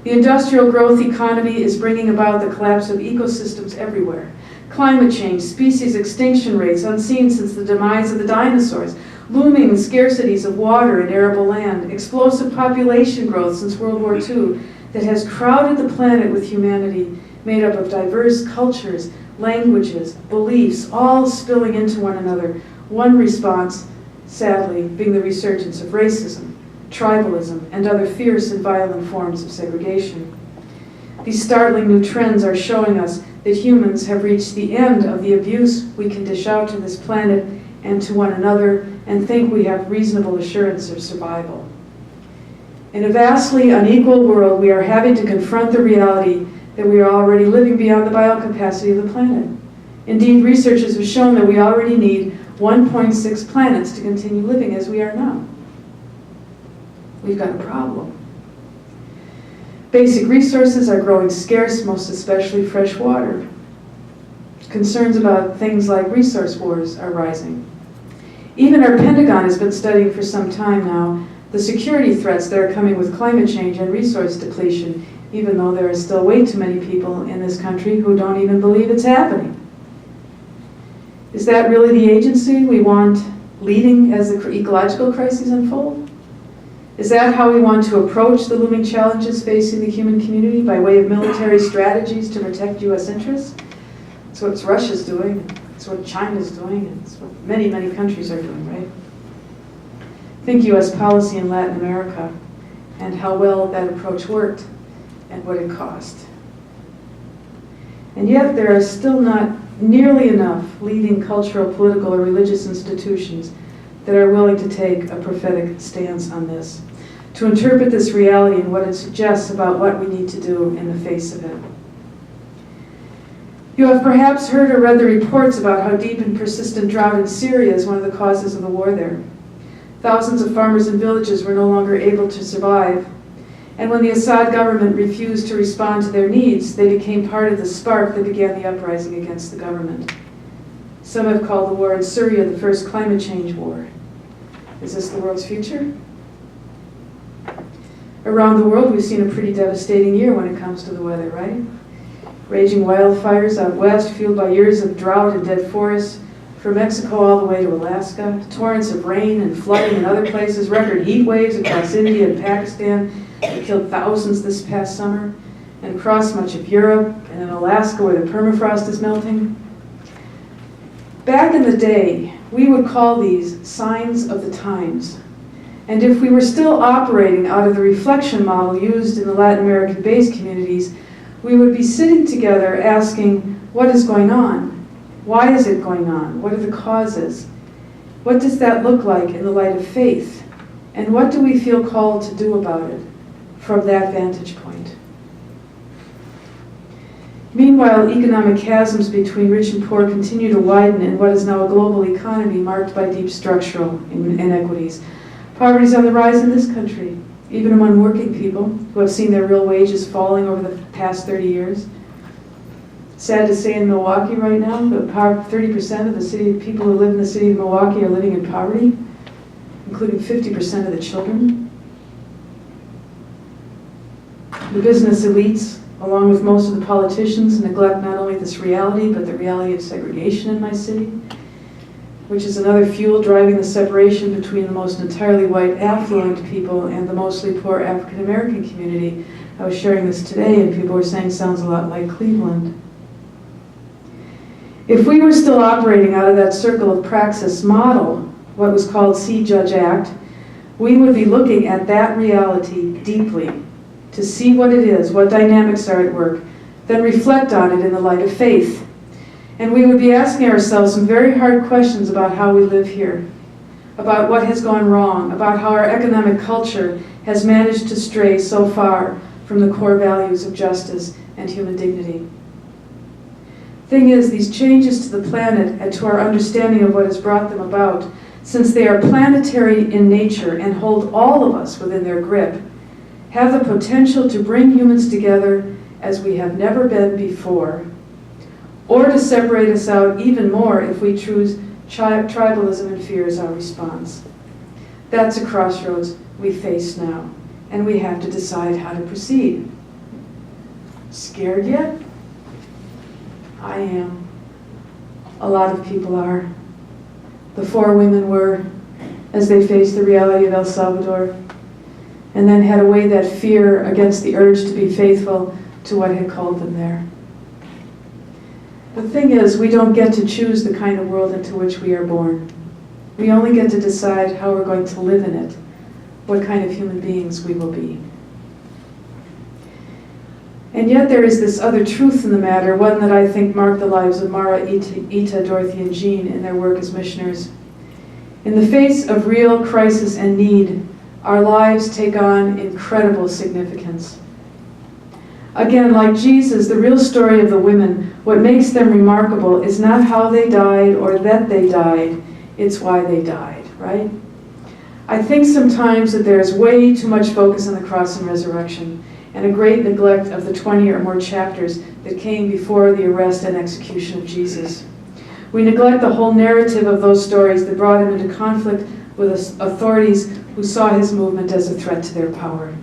The industrial growth economy is bringing about the collapse of ecosystems everywhere. Climate change, species extinction rates unseen since the demise of the dinosaurs, looming scarcities of water and arable land, explosive population growth since World War II that has crowded the planet with humanity, made up of diverse cultures, languages, beliefs, all spilling into one another. One response, sadly, being the resurgence of racism, tribalism, and other fierce and violent forms of segregation. These startling new trends are showing us that humans have reached the end of the abuse we can dish out to this planet and to one another, and think we have reasonable assurance of survival. In a vastly unequal world, we are having to confront the reality that we are already living beyond the biocapacity of the planet. Indeed, researchers have shown that we already need 1.6 planets to continue living as we are now. We've got a problem. Basic resources are growing scarce, most especially fresh water. Concerns about things like resource wars are rising. Even our Pentagon has been studying for some time now the security threats that are coming with climate change and resource depletion, even though there are still way too many people in this country who don't even believe it's happening. Is that really the agency we want leading as the ecological crises unfold? Is that how we want to approach the looming challenges facing the human community, by way of military strategies to protect U.S. interests? It's what Russia's doing, it's what China's doing, and it's what many, many countries are doing, right? Think U.S. policy in Latin America and how well that approach worked and what it cost. And yet there are still not nearly enough leading cultural, political, or religious institutions that are willing to take a prophetic stance on this, to interpret this reality and what it suggests about what we need to do in the face of it. You have perhaps heard or read the reports about how deep and persistent drought in Syria is one of the causes of the war there. Thousands of farmers and villages were no longer able to survive, and when the Assad government refused to respond to their needs, they became part of the spark that began the uprising against the government. Some have called the war in Syria the first climate change war. Is this the world's future? Around the world, we've seen a pretty devastating year when it comes to the weather, right? Raging wildfires out west, fueled by years of drought and dead forests, from Mexico all the way to Alaska, torrents of rain and flooding in other places, record heat waves across India and Pakistan that killed thousands this past summer, and across much of Europe and in Alaska where the permafrost is melting. Back in the day, we would call these signs of the times. And if we were still operating out of the reflection model used in the Latin American-based communities, we would be sitting together asking, what is going on? Why is it going on? What are the causes? What does that look like in the light of faith? And what do we feel called to do about it from that vantage point? Meanwhile, economic chasms between rich and poor continue to widen in what is now a global economy marked by deep structural inequities. Poverty is on the rise in this country, even among working people who have seen their real wages falling over the past 30 years. Sad to say, in Milwaukee right now, 30% of the city people who live in the city of Milwaukee are living in poverty, including 50% of the children. The business elites, along with most of the politicians, neglect not only this reality, but the reality of segregation in my city, which is another fuel driving the separation between the most entirely white affluent people and the mostly poor African American community. I was sharing this today and people were saying sounds a lot like Cleveland. If we were still operating out of that circle of praxis model, what was called See, Judge, Act, we would be looking at that reality deeply to see what it is, what dynamics are at work, then reflect on it in the light of faith. And we would be asking ourselves some very hard questions about how we live here, about what has gone wrong, about how our economic culture has managed to stray so far from the core values of justice and human dignity. Thing is, these changes to the planet and to our understanding of what has brought them about, since they are planetary in nature and hold all of us within their grip, have the potential to bring humans together as we have never been before, or to separate us out even more if we choose tribalism and fear as our response. That's a crossroads we face now, and we have to decide how to proceed. Scared yet? I am. A lot of people are. The 4 women were, as they faced the reality of El Salvador, and then had to weigh that fear against the urge to be faithful to what had called them there. The thing is, we don't get to choose the kind of world into which we are born. We only get to decide how we're going to live in it, what kind of human beings we will be. And yet there is this other truth in the matter, one that I think marked the lives of Maura, Ita, Dorothy, and Jean in their work as missioners. In the face of real crisis and need, our lives take on incredible significance. Again, like Jesus, the real story of the women, what makes them remarkable is not how they died or that they died, it's why they died, right? I think sometimes that there is way too much focus on the cross and resurrection, and a great neglect of the 20 or more chapters that came before the arrest and execution of Jesus. We neglect the whole narrative of those stories that brought him into conflict with authorities who saw his movement as a threat to their power.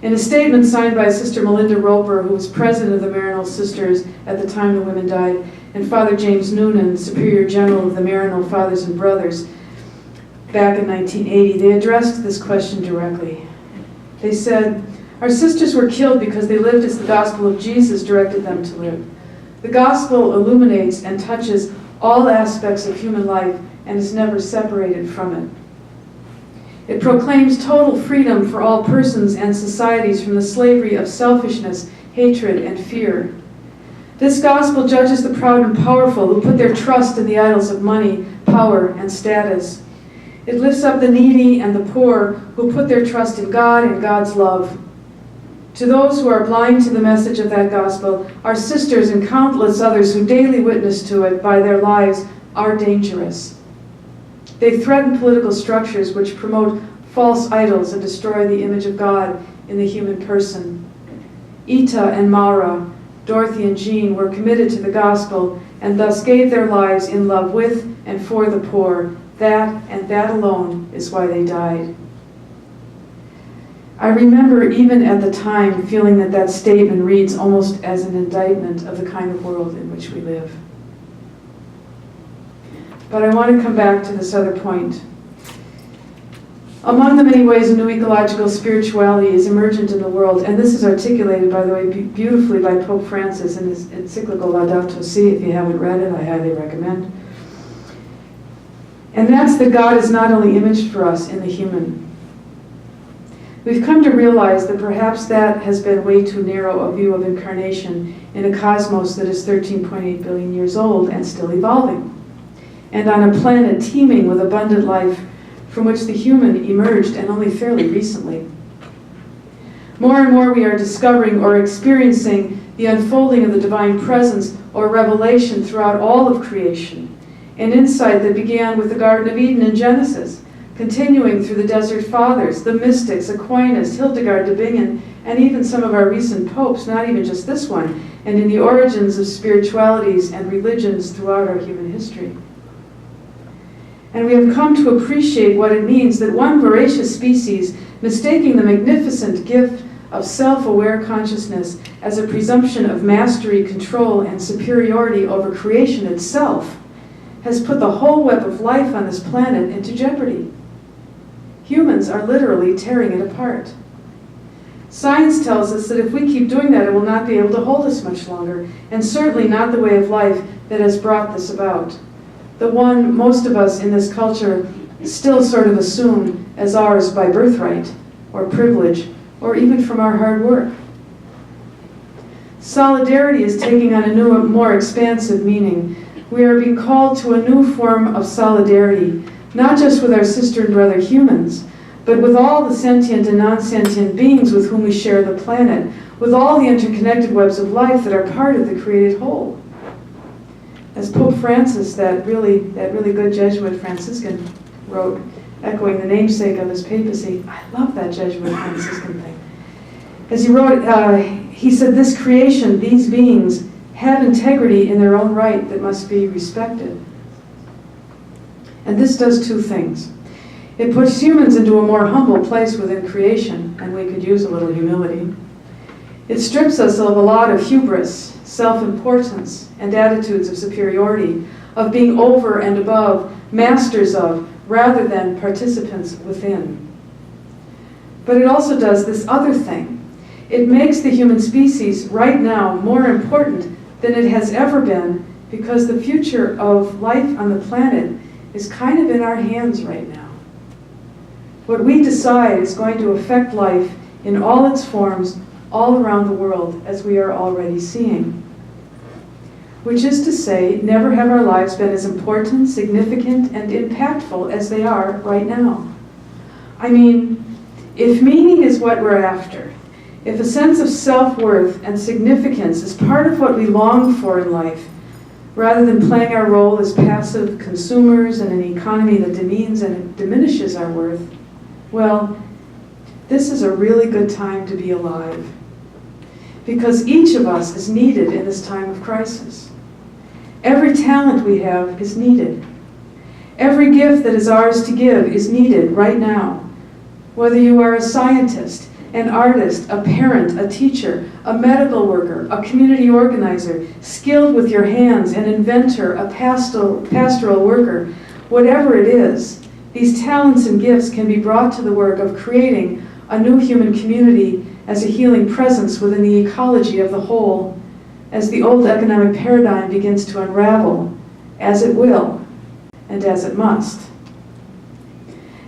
In a statement signed by Sister Melinda Roper, who was president of the Maryknoll Sisters at the time the women died, and Father James Noonan, Superior General of the Maryknoll Fathers and Brothers, back in 1980, they addressed this question directly. They said, "Our sisters were killed because they lived as the gospel of Jesus directed them to live. The gospel illuminates and touches all aspects of human life and is never separated from it. It proclaims total freedom for all persons and societies from the slavery of selfishness, hatred, and fear. This gospel judges the proud and powerful who put their trust in the idols of money, power, and status. It lifts up the needy and the poor who put their trust in God and God's love. To those who are blind to the message of that gospel, our sisters and countless others who daily witness to it by their lives are dangerous. They threaten political structures which promote false idols and destroy the image of God in the human person. Ita and Maura, Dorothy and Jean were committed to the gospel and thus gave their lives in love with and for the poor. That and that alone is why they died." I remember even at the time feeling that that statement reads almost as an indictment of the kind of world in which we live. But I want to come back to this other point. Among the many ways new ecological spirituality is emergent in the world, and this is articulated, by the way, beautifully by Pope Francis in his encyclical Laudato Si. If you haven't read it, I highly recommend. And that's that God is not only imaged for us in the human. We've come to realize that perhaps that has been way too narrow a view of incarnation in a cosmos that is 13.8 billion years old and still evolving, and on a planet teeming with abundant life from which the human emerged, and only fairly recently. More and more we are discovering or experiencing the unfolding of the divine presence or revelation throughout all of creation, an insight that began with the Garden of Eden in Genesis, continuing through the Desert Fathers, the mystics, Aquinas, Hildegard de Bingen, and even some of our recent popes, not even just this one, and in the origins of spiritualities and religions throughout our human history. And we have come to appreciate what it means that one voracious species, mistaking the magnificent gift of self-aware consciousness as a presumption of mastery, control, and superiority over creation itself, has put the whole web of life on this planet into jeopardy. Humans are literally tearing it apart. Science tells us that if we keep doing that, it will not be able to hold us much longer, and certainly not the way of life that has brought this about. The one most of us in this culture still sort of assume as ours by birthright, or privilege, or even from our hard work. Solidarity is taking on a new, more expansive meaning. We are being called to a new form of solidarity, not just with our sister and brother humans, but with all the sentient and non-sentient beings with whom we share the planet, with all the interconnected webs of life that are part of the created whole. As Pope Francis, that really good Jesuit Franciscan, wrote, echoing the namesake of his papacy, I love that Jesuit Franciscan thing. As he wrote, he said, this creation, these beings, have integrity in their own right that must be respected. And this does two things. It puts humans into a more humble place within creation, and we could use a little humility. It strips us of a lot of hubris, self-importance, and attitudes of superiority, of being over and above, masters of, rather than participants within. But it also does this other thing. It makes the human species right now more important than it has ever been, because the future of life on the planet is kind of in our hands right now. What we decide is going to affect life in all its forms all around the world, as we are already seeing. Which is to say, never have our lives been as important, significant, and impactful as they are right now. I mean, if meaning is what we're after, if a sense of self-worth and significance is part of what we long for in life, rather than playing our role as passive consumers in an economy that demeans and diminishes our worth, well, this is a really good time to be alive. Because each of us is needed in this time of crisis. Every talent we have is needed. Every gift that is ours to give is needed right now. Whether you are a scientist, an artist, a parent, a teacher, a medical worker, a community organizer, skilled with your hands, an inventor, a pastoral worker, whatever it is, these talents and gifts can be brought to the work of creating a new human community as a healing presence within the ecology of the whole, as the old economic paradigm begins to unravel, as it will, and as it must.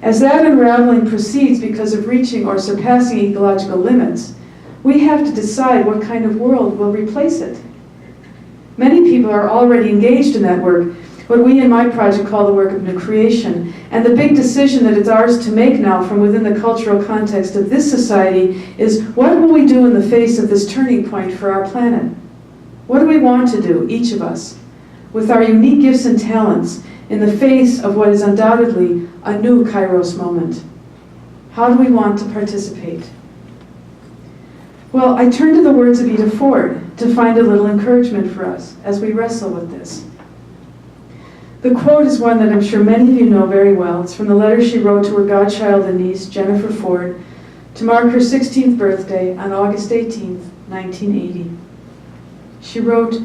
As that unraveling proceeds because of reaching or surpassing ecological limits, we have to decide what kind of world will replace it. Many people are already engaged in that work, what we in my project call the work of new creation, and the big decision that it's ours to make now from within the cultural context of this society is, what will we do in the face of this turning point for our planet? What do we want to do, each of us, with our unique gifts and talents in the face of what is undoubtedly a new Kairos moment? How do we want to participate? Well, I turn to the words of Edith Ford to find a little encouragement for us as we wrestle with this. The quote is one that I'm sure many of you know very well. It's from the letter she wrote to her godchild and niece, Jennifer Ford, to mark her 16th birthday on August 18th, 1980. She wrote,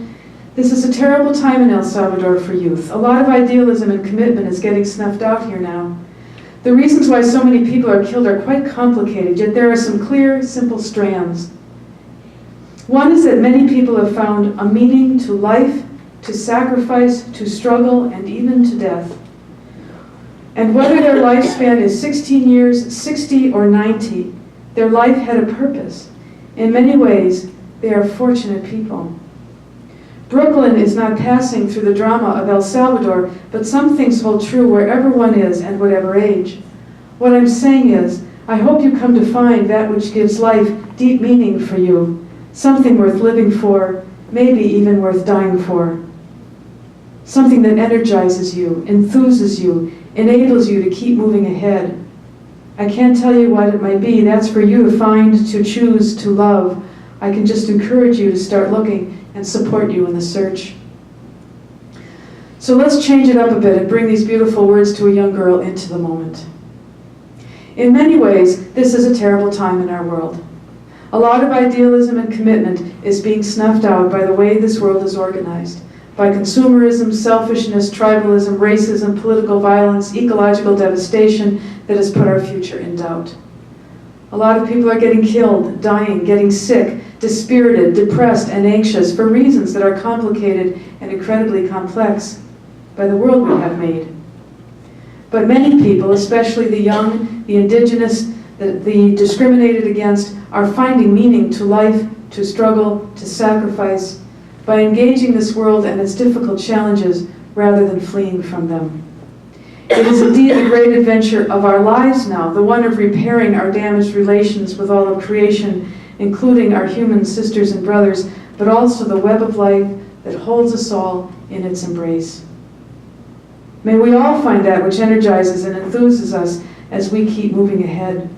"This is a terrible time in El Salvador for youth. A lot of idealism and commitment is getting snuffed out here now. The reasons why so many people are killed are quite complicated, yet there are some clear, simple strands. One is that many people have found a meaning to life, to sacrifice, to struggle, and even to death. And whether their lifespan is 16 years, 60, or 90, their life had a purpose. In many ways, they are fortunate people. Brooklyn is not passing through the drama of El Salvador, but some things hold true wherever one is and whatever age. What I'm saying is, I hope you come to find that which gives life deep meaning for you, something worth living for, maybe even worth dying for. Something that energizes you, enthuses you, enables you to keep moving ahead. I can't tell you what it might be. That's for you to find, to choose, to love. I can just encourage you to start looking and support you in the search." So let's change it up a bit and bring these beautiful words to a young girl into the moment. In many ways, this is a terrible time in our world. A lot of idealism and commitment is being snuffed out by the way this world is organized, by consumerism, selfishness, tribalism, racism, political violence, ecological devastation that has put our future in doubt. A lot of people are getting killed, dying, getting sick, dispirited, depressed, and anxious for reasons that are complicated and incredibly complex by the world we have made. But many people, especially the young, the indigenous, the discriminated against, are finding meaning to life, to struggle, to sacrifice, by engaging this world and its difficult challenges rather than fleeing from them. It is indeed the great adventure of our lives now, the one of repairing our damaged relations with all of creation, including our human sisters and brothers, but also the web of life that holds us all in its embrace. May we all find that which energizes and enthuses us as we keep moving ahead.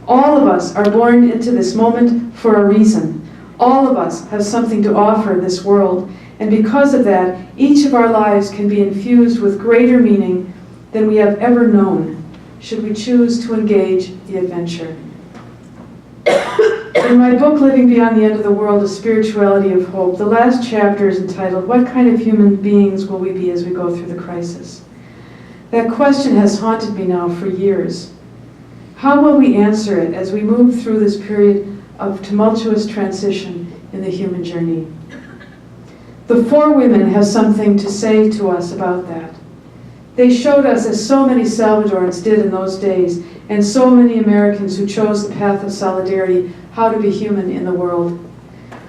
All of us are born into this moment for a reason. All of us have something to offer this world, and because of that, each of our lives can be infused with greater meaning than we have ever known, should we choose to engage the adventure. In my book, Living Beyond the End of the World, A Spirituality of Hope, the last chapter is entitled, What Kind of Human Beings Will We Be as We Go Through the Crisis? That question has haunted me now for years. How will we answer it as we move through this period of tumultuous transition in the human journey? The four women have something to say to us about that. They showed us, as so many Salvadorans did in those days, and so many Americans who chose the path of solidarity, how to be human in the world.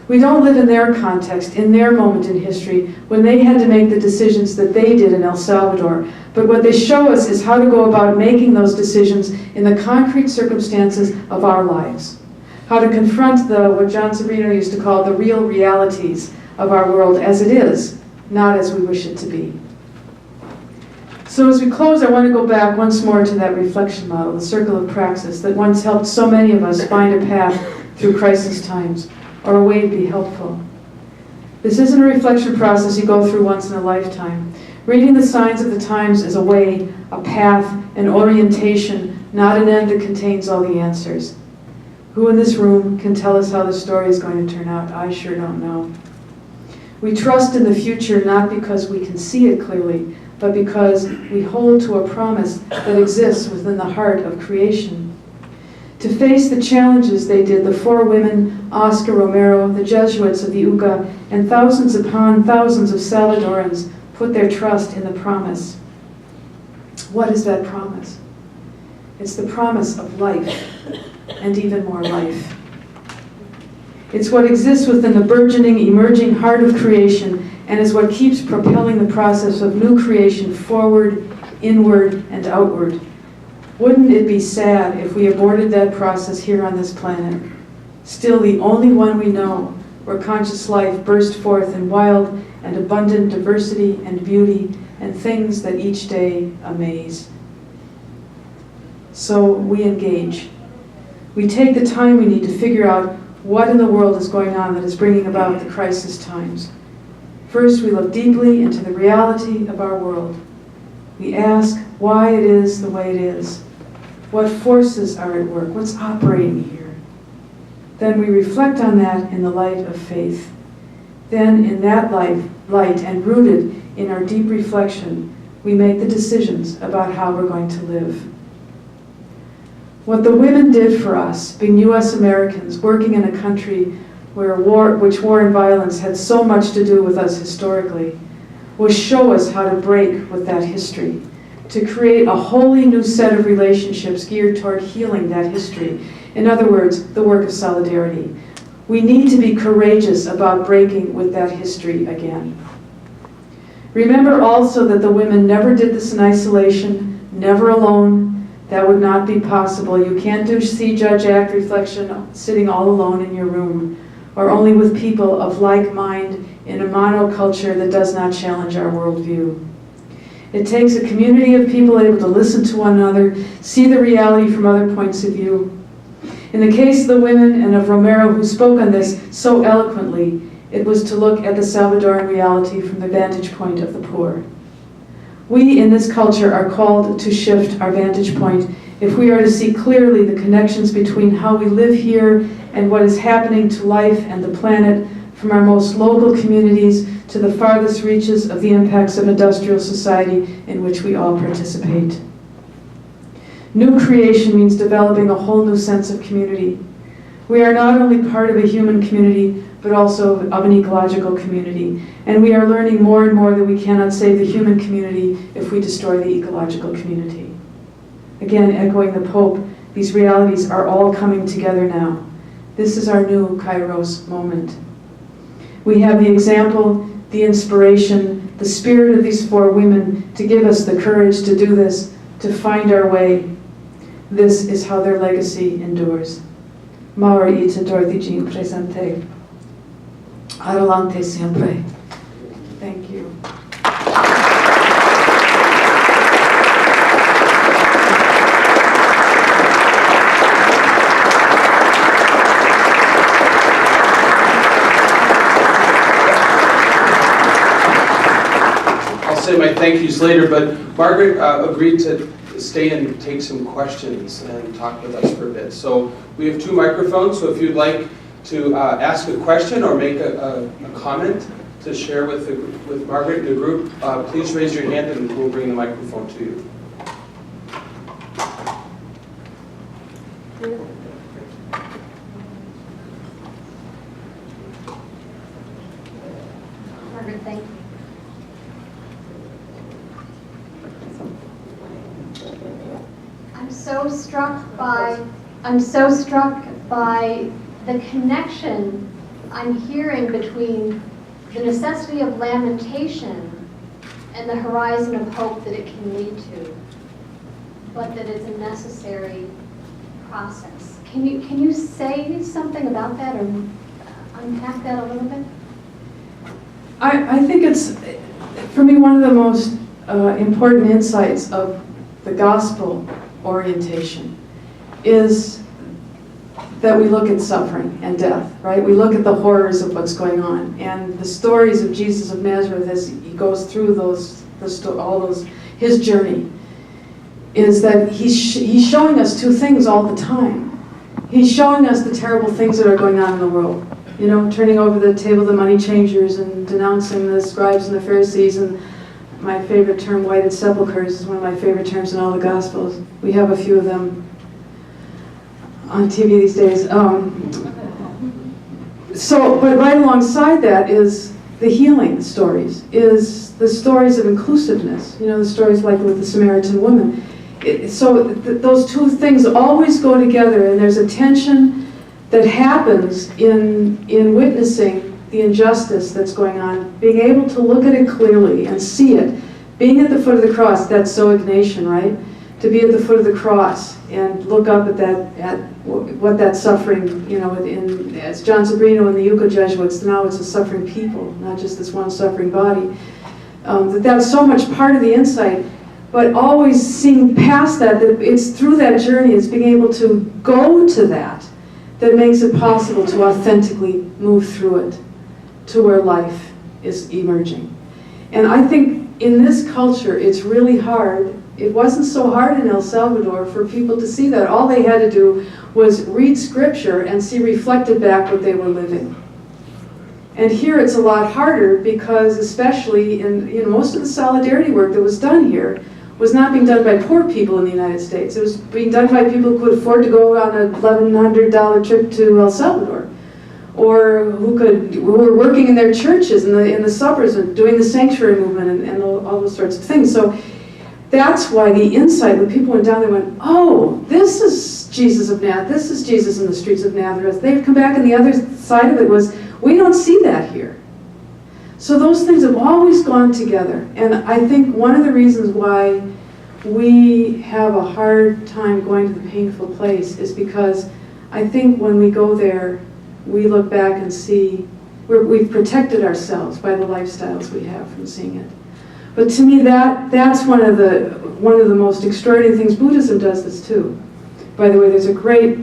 We don't live in their context, in their moment in history, when they had to make the decisions that they did in El Salvador. But what they show us is how to go about making those decisions in the concrete circumstances of our lives. How to confront what John Sabrino used to call the real realities of our world as it is, not as we wish it to be. So as we close, I want to go back once more to that reflection model, the circle of praxis, that once helped so many of us find a path through crisis times, or a way to be helpful. This isn't a reflection process you go through once in a lifetime. Reading the signs of the times is a way, a path, an orientation, not an end that contains all the answers. Who in this room can tell us how the story is going to turn out? I sure don't know. We trust in the future not because we can see it clearly, but because we hold to a promise that exists within the heart of creation. To face the challenges they did, the four women, Oscar Romero, the Jesuits of the UCA, and thousands upon thousands of Salvadorans put their trust in the promise. What is that promise? It's the promise of life, and even more life. It's what exists within the burgeoning, emerging heart of creation, and is what keeps propelling the process of new creation forward, inward, and outward. Wouldn't it be sad if we aborted that process here on this planet, still the only one we know, where conscious life burst forth in wild and abundant diversity and beauty and things that each day amaze? So we engage. We take the time we need to figure out what in the world is going on that is bringing about the crisis times. First, we look deeply into the reality of our world. We ask why it is the way it is. What forces are at work? What's operating here? Then we reflect on that in the light of faith. Then in that light and rooted in our deep reflection, we make the decisions about how we're going to live. What the women did for us, being U.S. Americans, working in a country which war and violence had so much to do with us historically, was show us how to break with that history, to create a wholly new set of relationships geared toward healing that history. In other words, the work of solidarity. We need to be courageous about breaking with that history again. Remember also that the women never did this in isolation, never alone. That would not be possible. You can't do see, judge, act, reflection sitting all alone in your room, or only with people of like mind in a monoculture that does not challenge our worldview. It takes a community of people able to listen to one another, see the reality from other points of view. In the case of the women and of Romero, who spoke on this so eloquently, it was to look at the Salvadoran reality from the vantage point of the poor. We in this culture are called to shift our vantage point if we are to see clearly the connections between how we live here and what is happening to life and the planet, from our most local communities to the farthest reaches of the impacts of industrial society in which we all participate. New creation means developing a whole new sense of community. We are not only part of a human community, but also of an ecological community. And we are learning more and more that we cannot save the human community if we destroy the ecological community. Again, echoing the Pope, these realities are all coming together now. This is our new Kairos moment. We have the example, the inspiration, the spirit of these 4 women to give us the courage to do this, to find our way. This is how their legacy endures. Maura y Dorothy Jean presente. Adelante siempre. Thank you. I'll say my thank yous later, but Margaret agreed to stay and take some questions and talk with us for a bit. So we have 2 microphones, so if you'd like to ask a question or make a comment to share with Margaret and the group, please raise your hand and we'll bring the microphone to you. Margaret, thank you. I'm so struck by the connection I'm hearing between the necessity of lamentation and the horizon of hope that it can lead to, but that it's a necessary process. Can you say something about that or unpack that a little bit? I think it's, for me, one of the most important insights of the gospel orientation is that we look at suffering and death, right? We look at the horrors of what's going on, and the stories of Jesus of Nazareth as he goes through his journey, is that he's showing us 2 things all the time. He's showing us the terrible things that are going on in the world. You know, turning over the table of the money changers and denouncing the scribes and the Pharisees, and my favorite term, whited sepulchres, is one of my favorite terms in all the Gospels. We have a few of them on TV these days. But right alongside that is the healing stories, is the stories of inclusiveness. You know, the stories like with the Samaritan woman. Those 2 things always go together, and there's a tension that happens in witnessing the injustice that's going on, being able to look at it clearly and see it, being at the foot of the cross. That's so Ignatian, right? To be at the foot of the cross and look up at what that suffering, you know, as John Sabrino and the Yucca Jesuits, now it's a suffering people, not just this one suffering body. That's so much part of the insight, but always seeing past that it's through that journey, it's being able to go to that makes it possible to authentically move through it to where life is emerging. And I think in this culture, it's really hard. It wasn't so hard in El Salvador for people to see that. All they had to do was read scripture and see reflected back what they were living. And here it's a lot harder because, especially in most of the solidarity work that was done here, was not being done by poor people in the United States. It was being done by people who could afford to go on a $1,100 trip to El Salvador, or who were working in their churches in the suburbs and doing the sanctuary movement and all those sorts of things. So that's why the insight, when people went down, they went, oh, this is Jesus of Nazareth, this is Jesus in the streets of Nazareth. They've come back, and the other side of it was, we don't see that here. So those things have always gone together. And I think one of the reasons why we have a hard time going to the painful place is because I think when we go there, we look back and see we've protected ourselves by the lifestyles we have from seeing it. But to me, that's one of the most extraordinary things. Buddhism does this too. By the way, there's a great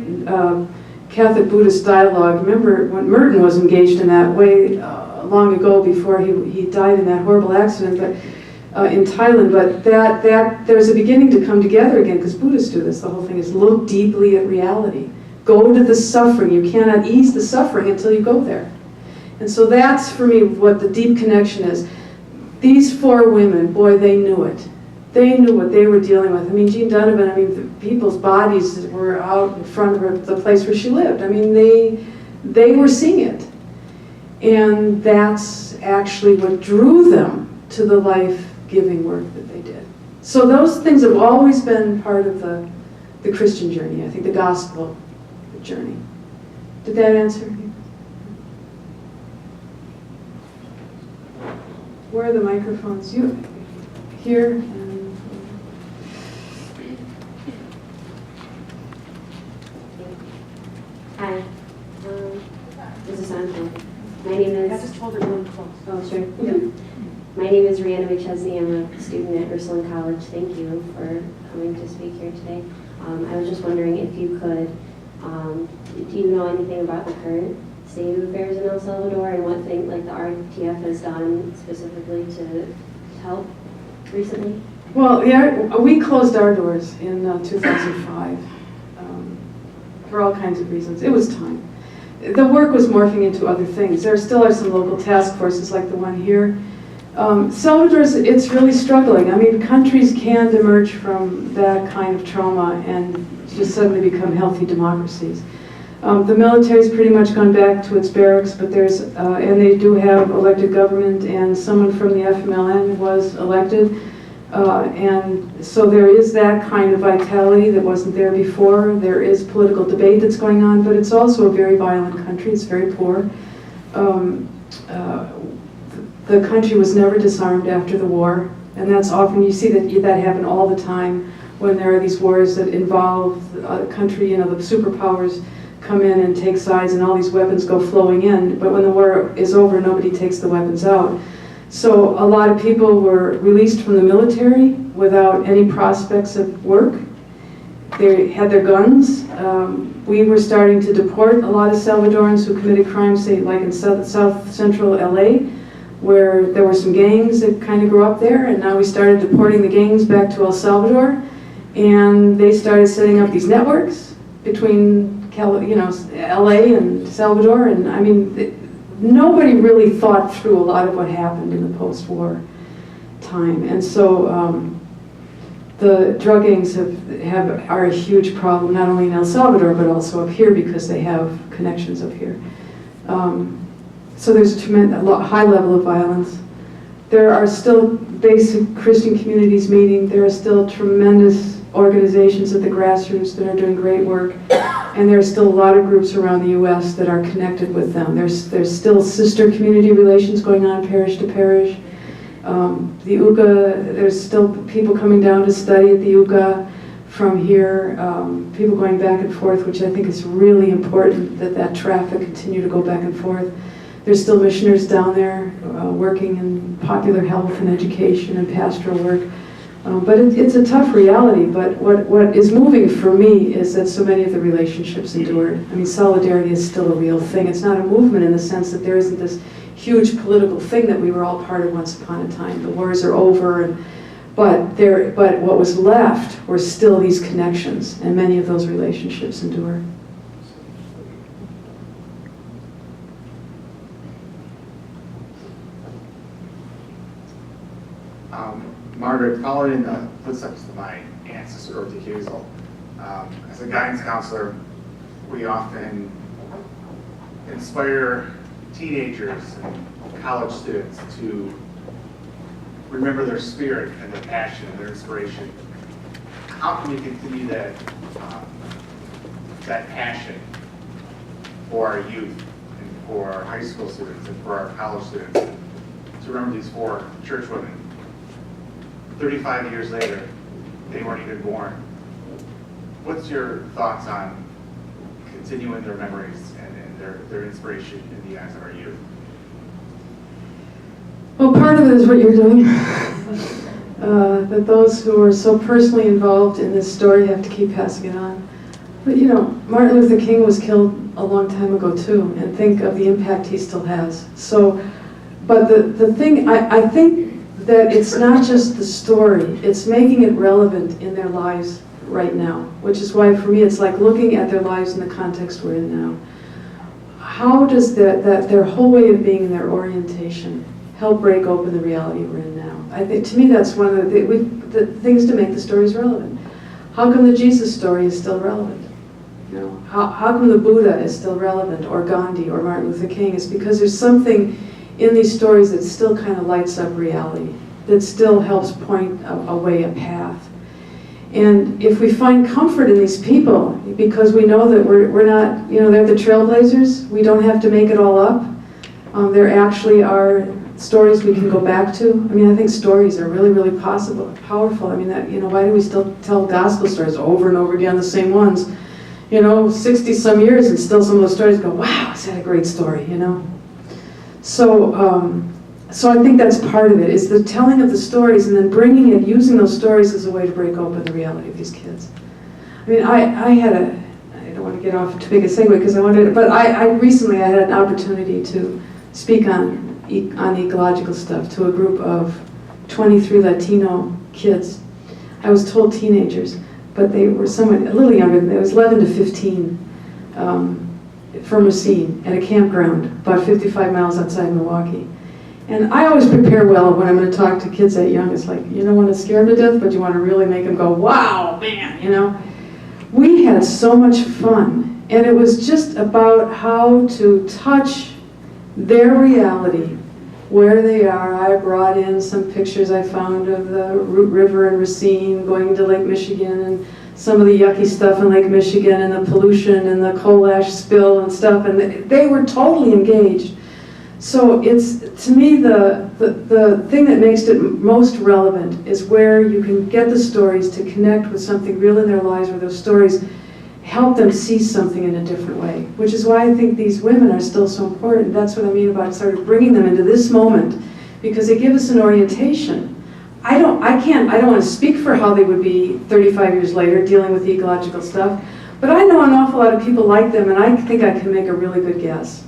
Catholic Buddhist dialogue. Remember when Merton was engaged in that way long ago before he died in that horrible accident, but in Thailand. But that there's a beginning to come together again, because Buddhists do this. The whole thing is look deeply at reality. Go to the suffering. You cannot ease the suffering until you go there. And so that's, for me, what the deep connection is. These 4 women, boy, they knew it. They knew what they were dealing with. I mean, Jean Donovan, the people's bodies that were out in front of the place where she lived. I mean, they were seeing it. And that's actually what drew them to the life-giving work that they did. So those things have always been part of the Christian journey, I think, the gospel journey. Did that answer you? Where are the microphones? You here? And Hi. This is on. My name is. I just told her really close. Oh, sure. Yeah. My name is Rihanna McChesney. I'm a student at Ursuline College. Thank you for coming to speak here today. I was just wondering if you could, do you know anything about the current state of affairs in El Salvador and what thing like the RTF has done specifically to help recently? Well, yeah, we closed our doors in 2005 for all kinds of reasons. It was time. The work was morphing into other things. There still are some local task forces like the one here. Salvador's, it's really struggling. I mean, countries can emerge from that kind of trauma and just suddenly become healthy democracies. The military's pretty much gone back to its barracks, but there's, and they do have elected government, and someone from the FMLN was elected. And so there is that kind of vitality that wasn't there before. There is political debate that's going on, but it's also a very violent country. It's very poor. The country was never disarmed after the war, and that's often, you see that happen all the time when there are these wars that involve a country, you know, the superpowers come in and take sides and all these weapons go flowing in, but when the war is over, nobody takes the weapons out. So a lot of people were released from the military without any prospects of work. They had their guns. We were starting to deport a lot of Salvadorans who committed crimes, say like in south central LA, where there were some gangs that kind of grew up there, and now we started deporting the gangs back to El Salvador, and they started setting up these networks between LA and Salvador, and I mean, nobody really thought through a lot of what happened in the post-war time, and so the drug gangs are a huge problem, not only in El Salvador, but also up here because they have connections up here. So there's a tremendous, high level of violence. There are still basic Christian communities meeting. There are still tremendous organizations at the grassroots that are doing great work. And there are still a lot of groups around the U.S. that are connected with them. There's still sister community relations going on parish to parish. The UCA, there's still people coming down to study at the UCA from here, people going back and forth, which I think is really important that traffic continue to go back and forth. There's still missioners down there working in popular health and education and pastoral work. But it's a tough reality, but what is moving for me is that so many of the relationships endured. I mean, solidarity is still a real thing. It's not a movement in the sense that there isn't this huge political thing that we were all part of once upon a time. The wars are over, but what was left were still these connections, and many of those relationships endure. Margaret, following in the footsteps of my aunt, Sister Dorothy Hazel, as a guidance counselor, we often inspire teenagers and college students to remember their spirit and their passion and their inspiration. How can we continue that passion for our youth and for our high school students and for our college students to remember these four church women? 35 years later, they weren't even born. What's your thoughts on continuing their memories and their inspiration in the eyes of our youth? Well, part of it is what you're doing. That those who are so personally involved in this story have to keep passing it on. But you know, Martin Luther King was killed a long time ago too, and think of the impact he still has. So, but the thing, I think that it's not just the story, it's making it relevant in their lives right now, which is why for me it's like looking at their lives in the context we're in now. How does their whole way of being, their orientation, help break open the reality we're in now? I think, to me, that's one of the things to make the stories relevant. How come the Jesus story is still relevant? You know, how come the Buddha is still relevant, or Gandhi, or Martin Luther King? It's because there's something in these stories that still kind of lights up reality, that still helps point a way, a path. And if we find comfort in these people, because we know that we're not, they're the trailblazers, we don't have to make it all up. There actually are stories we can go back to. I mean, I think stories are really, really powerful. I mean, why do we still tell gospel stories over and over again, the same ones? 60 some years, and still some of those stories go, wow, is that a great story, So I think that's part of it, is the telling of the stories and then bringing it, using those stories as a way to break open the reality of these kids. I mean, I don't want to get off too big a segue because but I recently had an opportunity to speak on ecological stuff to a group of 23 Latino kids. I was told teenagers, but they were somewhat a little younger than that. It was 11 to 15 from Racine at a campground about 55 miles outside Milwaukee. And I always prepare well when I'm going to talk to kids that young. It's like, you don't want to scare them to death, but you want to really make them go, wow, man, We had so much fun, and it was just about how to touch their reality, where they are. I brought in some pictures I found of the Root River in Racine going to Lake Michigan, and some of the yucky stuff in Lake Michigan, and the pollution and the coal ash spill and stuff, and they were totally engaged. So it's, to me, the thing that makes it most relevant is where you can get the stories to connect with something real in their lives, where those stories help them see something in a different way, which is why I think these women are still so important. That's what I mean about sort of bringing them into this moment, because they give us an orientation. I don't want to speak for how they would be 35 years later dealing with ecological stuff, but I know an awful lot of people like them, and I think I can make a really good guess.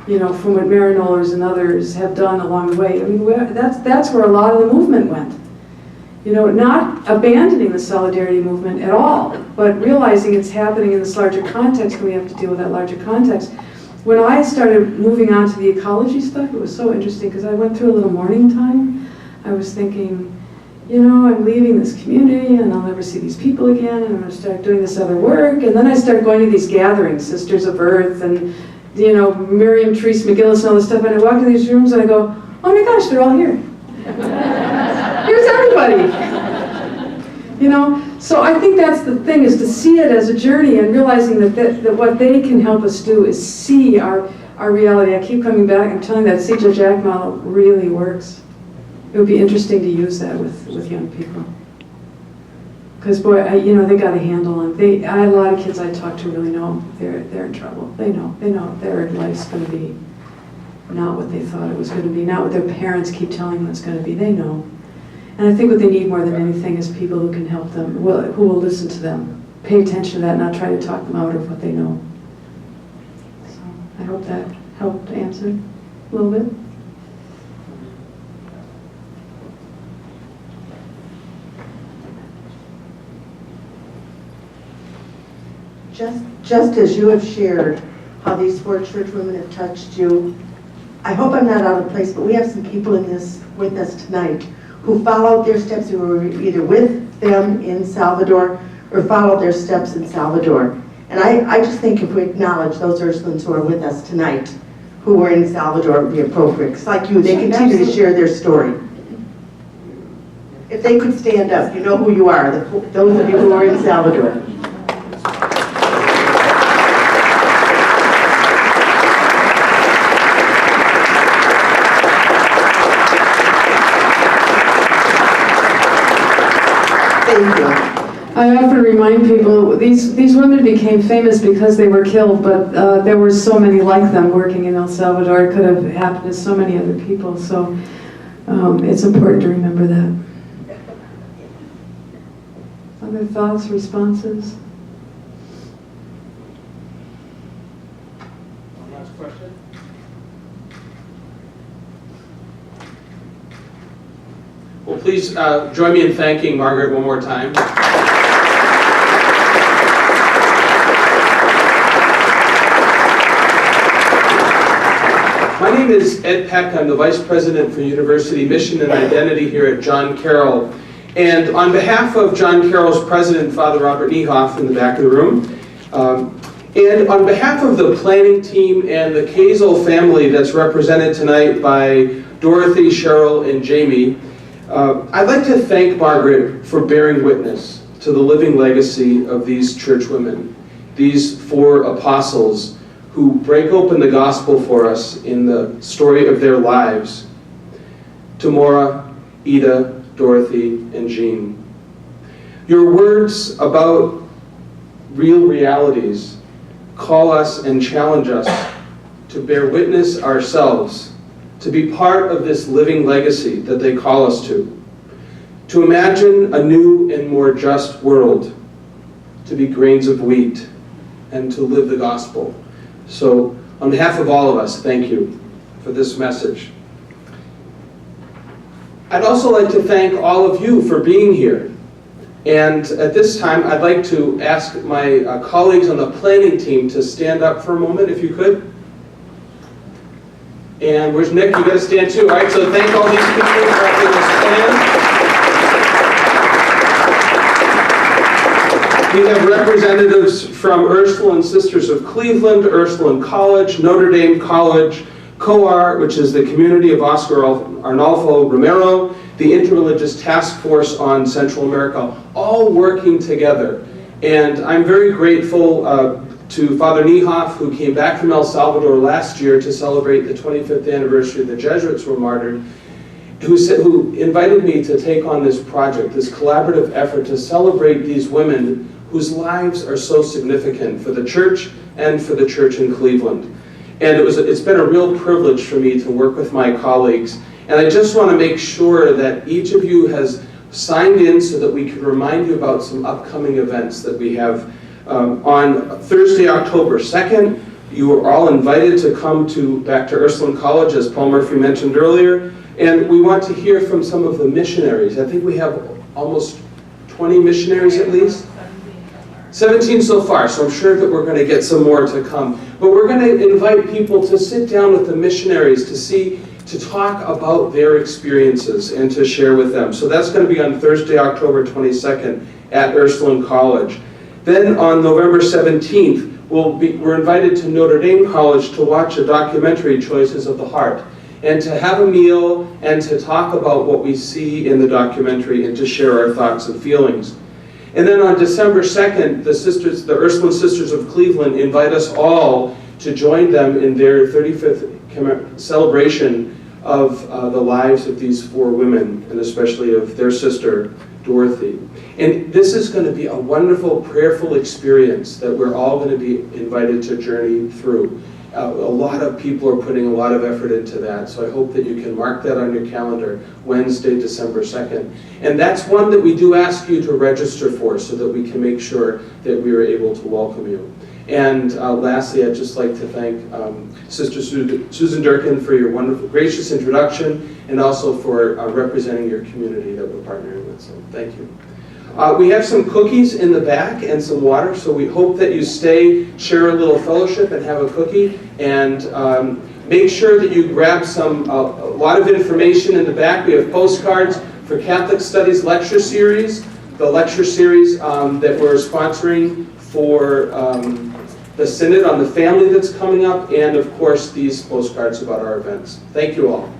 From what Marinollers and others have done along the way. I mean, that's where a lot of the movement went. Not abandoning the solidarity movement at all, but realizing it's happening in this larger context, and we have to deal with that larger context. When I started moving on to the ecology stuff, it was so interesting because I went through a little mourning time. I was thinking, I'm leaving this community and I'll never see these people again, and I'm going to start doing this other work. And then I started going to these gatherings, Sisters of Earth and Miriam Treese McGillis and all this stuff, and I walk in these rooms and I go, oh my gosh, they're all here. Here's everybody. So I think that's the thing, is to see it as a journey and realizing that what they can help us do is see our reality. I keep coming back, I'm telling you, that C.J. Jack model really works. It would be interesting to use that with young people. Because boy, they got a handle on. A lot of kids I talk to really know they're in trouble. They know their life's going to be not what they thought it was going to be, not what their parents keep telling them it's going to be. They know, and I think what they need more than anything is people who can help them, who will listen to them, pay attention to that, not try to talk them out of what they know. So I hope that helped answer a little bit. Just as you have shared how these 4 church women have touched you, I hope I'm not out of place, but we have some people in this with us tonight who followed their steps, who were either with them in Salvador or followed their steps in Salvador. And I just think if we acknowledge those Ursulines who are with us tonight, who were in Salvador, it would be appropriate. Because like you, they continue to share their story. If they could stand up, you know who you are, those of you who are in Salvador. I often remind people, these women became famous because they were killed, but there were so many like them working in El Salvador. It could have happened to so many other people, so it's important to remember that. Other thoughts, responses? One last question. Well, please join me in thanking Margaret one more time. My name is Ed Peck. I'm the Vice President for University Mission and Identity here at John Carroll. And on behalf of John Carroll's President, Father Robert Niehoff, in the back of the room, and on behalf of the planning team and the Kazel family that's represented tonight by Dorothy, Cheryl, and Jamie, I'd like to thank Margaret for bearing witness to the living legacy of these church women, these 4 apostles who break open the gospel for us in the story of their lives, to Maura, Ida, Dorothy, and Jean. Your words about real realities call us and challenge us to bear witness ourselves, to be part of this living legacy that they call us to imagine a new and more just world, to be grains of wheat, and to live the gospel. So, on behalf of all of us, thank you for this message. I'd also like to thank all of you for being here. And at this time, I'd like to ask my colleagues on the planning team to stand up for a moment, if you could. And where's Nick? You got to stand too. All right, so thank all these people for helping us plan. We have representatives from Ursuline Sisters of Cleveland, Ursuline College, Notre Dame College, COAR, which is the Community of Oscar Arnolfo Romero, the Interreligious Task Force on Central America, all working together. And I'm very grateful to Father Niehoff, who came back from El Salvador last year to celebrate the 25th anniversary of the Jesuits were martyred, who invited me to take on this project, this collaborative effort to celebrate these women whose lives are so significant for the church and for the church in Cleveland. And it's been a real privilege for me to work with my colleagues. And I just want to make sure that each of you has signed in so that we can remind you about some upcoming events that we have. On Thursday, October 2nd, you are all invited to come back to Ursuline College, as Paul Murphy mentioned earlier. And we want to hear from some of the missionaries. I think we have almost 20 missionaries at least. 17 so far, so I'm sure that we're going to get some more to come. But we're going to invite people to sit down with the missionaries to talk about their experiences and to share with them. So that's going to be on Thursday, October 22nd at Ursuline College. Then on November 17th, we're invited to Notre Dame College to watch a documentary, Choices of the Heart, and to have a meal and to talk about what we see in the documentary and to share our thoughts and feelings. And then on December 2nd, the Ursuline Sisters of Cleveland invite us all to join them in their 35th celebration of the lives of these 4 women, and especially of their sister, Dorothy. And this is going to be a wonderful, prayerful experience that we're all going to be invited to journey through. A lot of people are putting a lot of effort into that, so I hope that you can mark that on your calendar, Wednesday, December 2nd. And that's one that we do ask you to register for so that we can make sure that we are able to welcome you. And lastly, I'd just like to thank Sister Susan Durkin for your wonderful, gracious introduction, and also for representing your community that we're partnering with, so thank you. We have some cookies in the back and some water, so we hope that you stay, share a little fellowship, and have a cookie. And make sure that you grab a lot of information in the back. We have postcards for Catholic Studies lecture series, the lecture series that we're sponsoring for the Synod on the Family that's coming up, and of course these postcards about our events. Thank you all.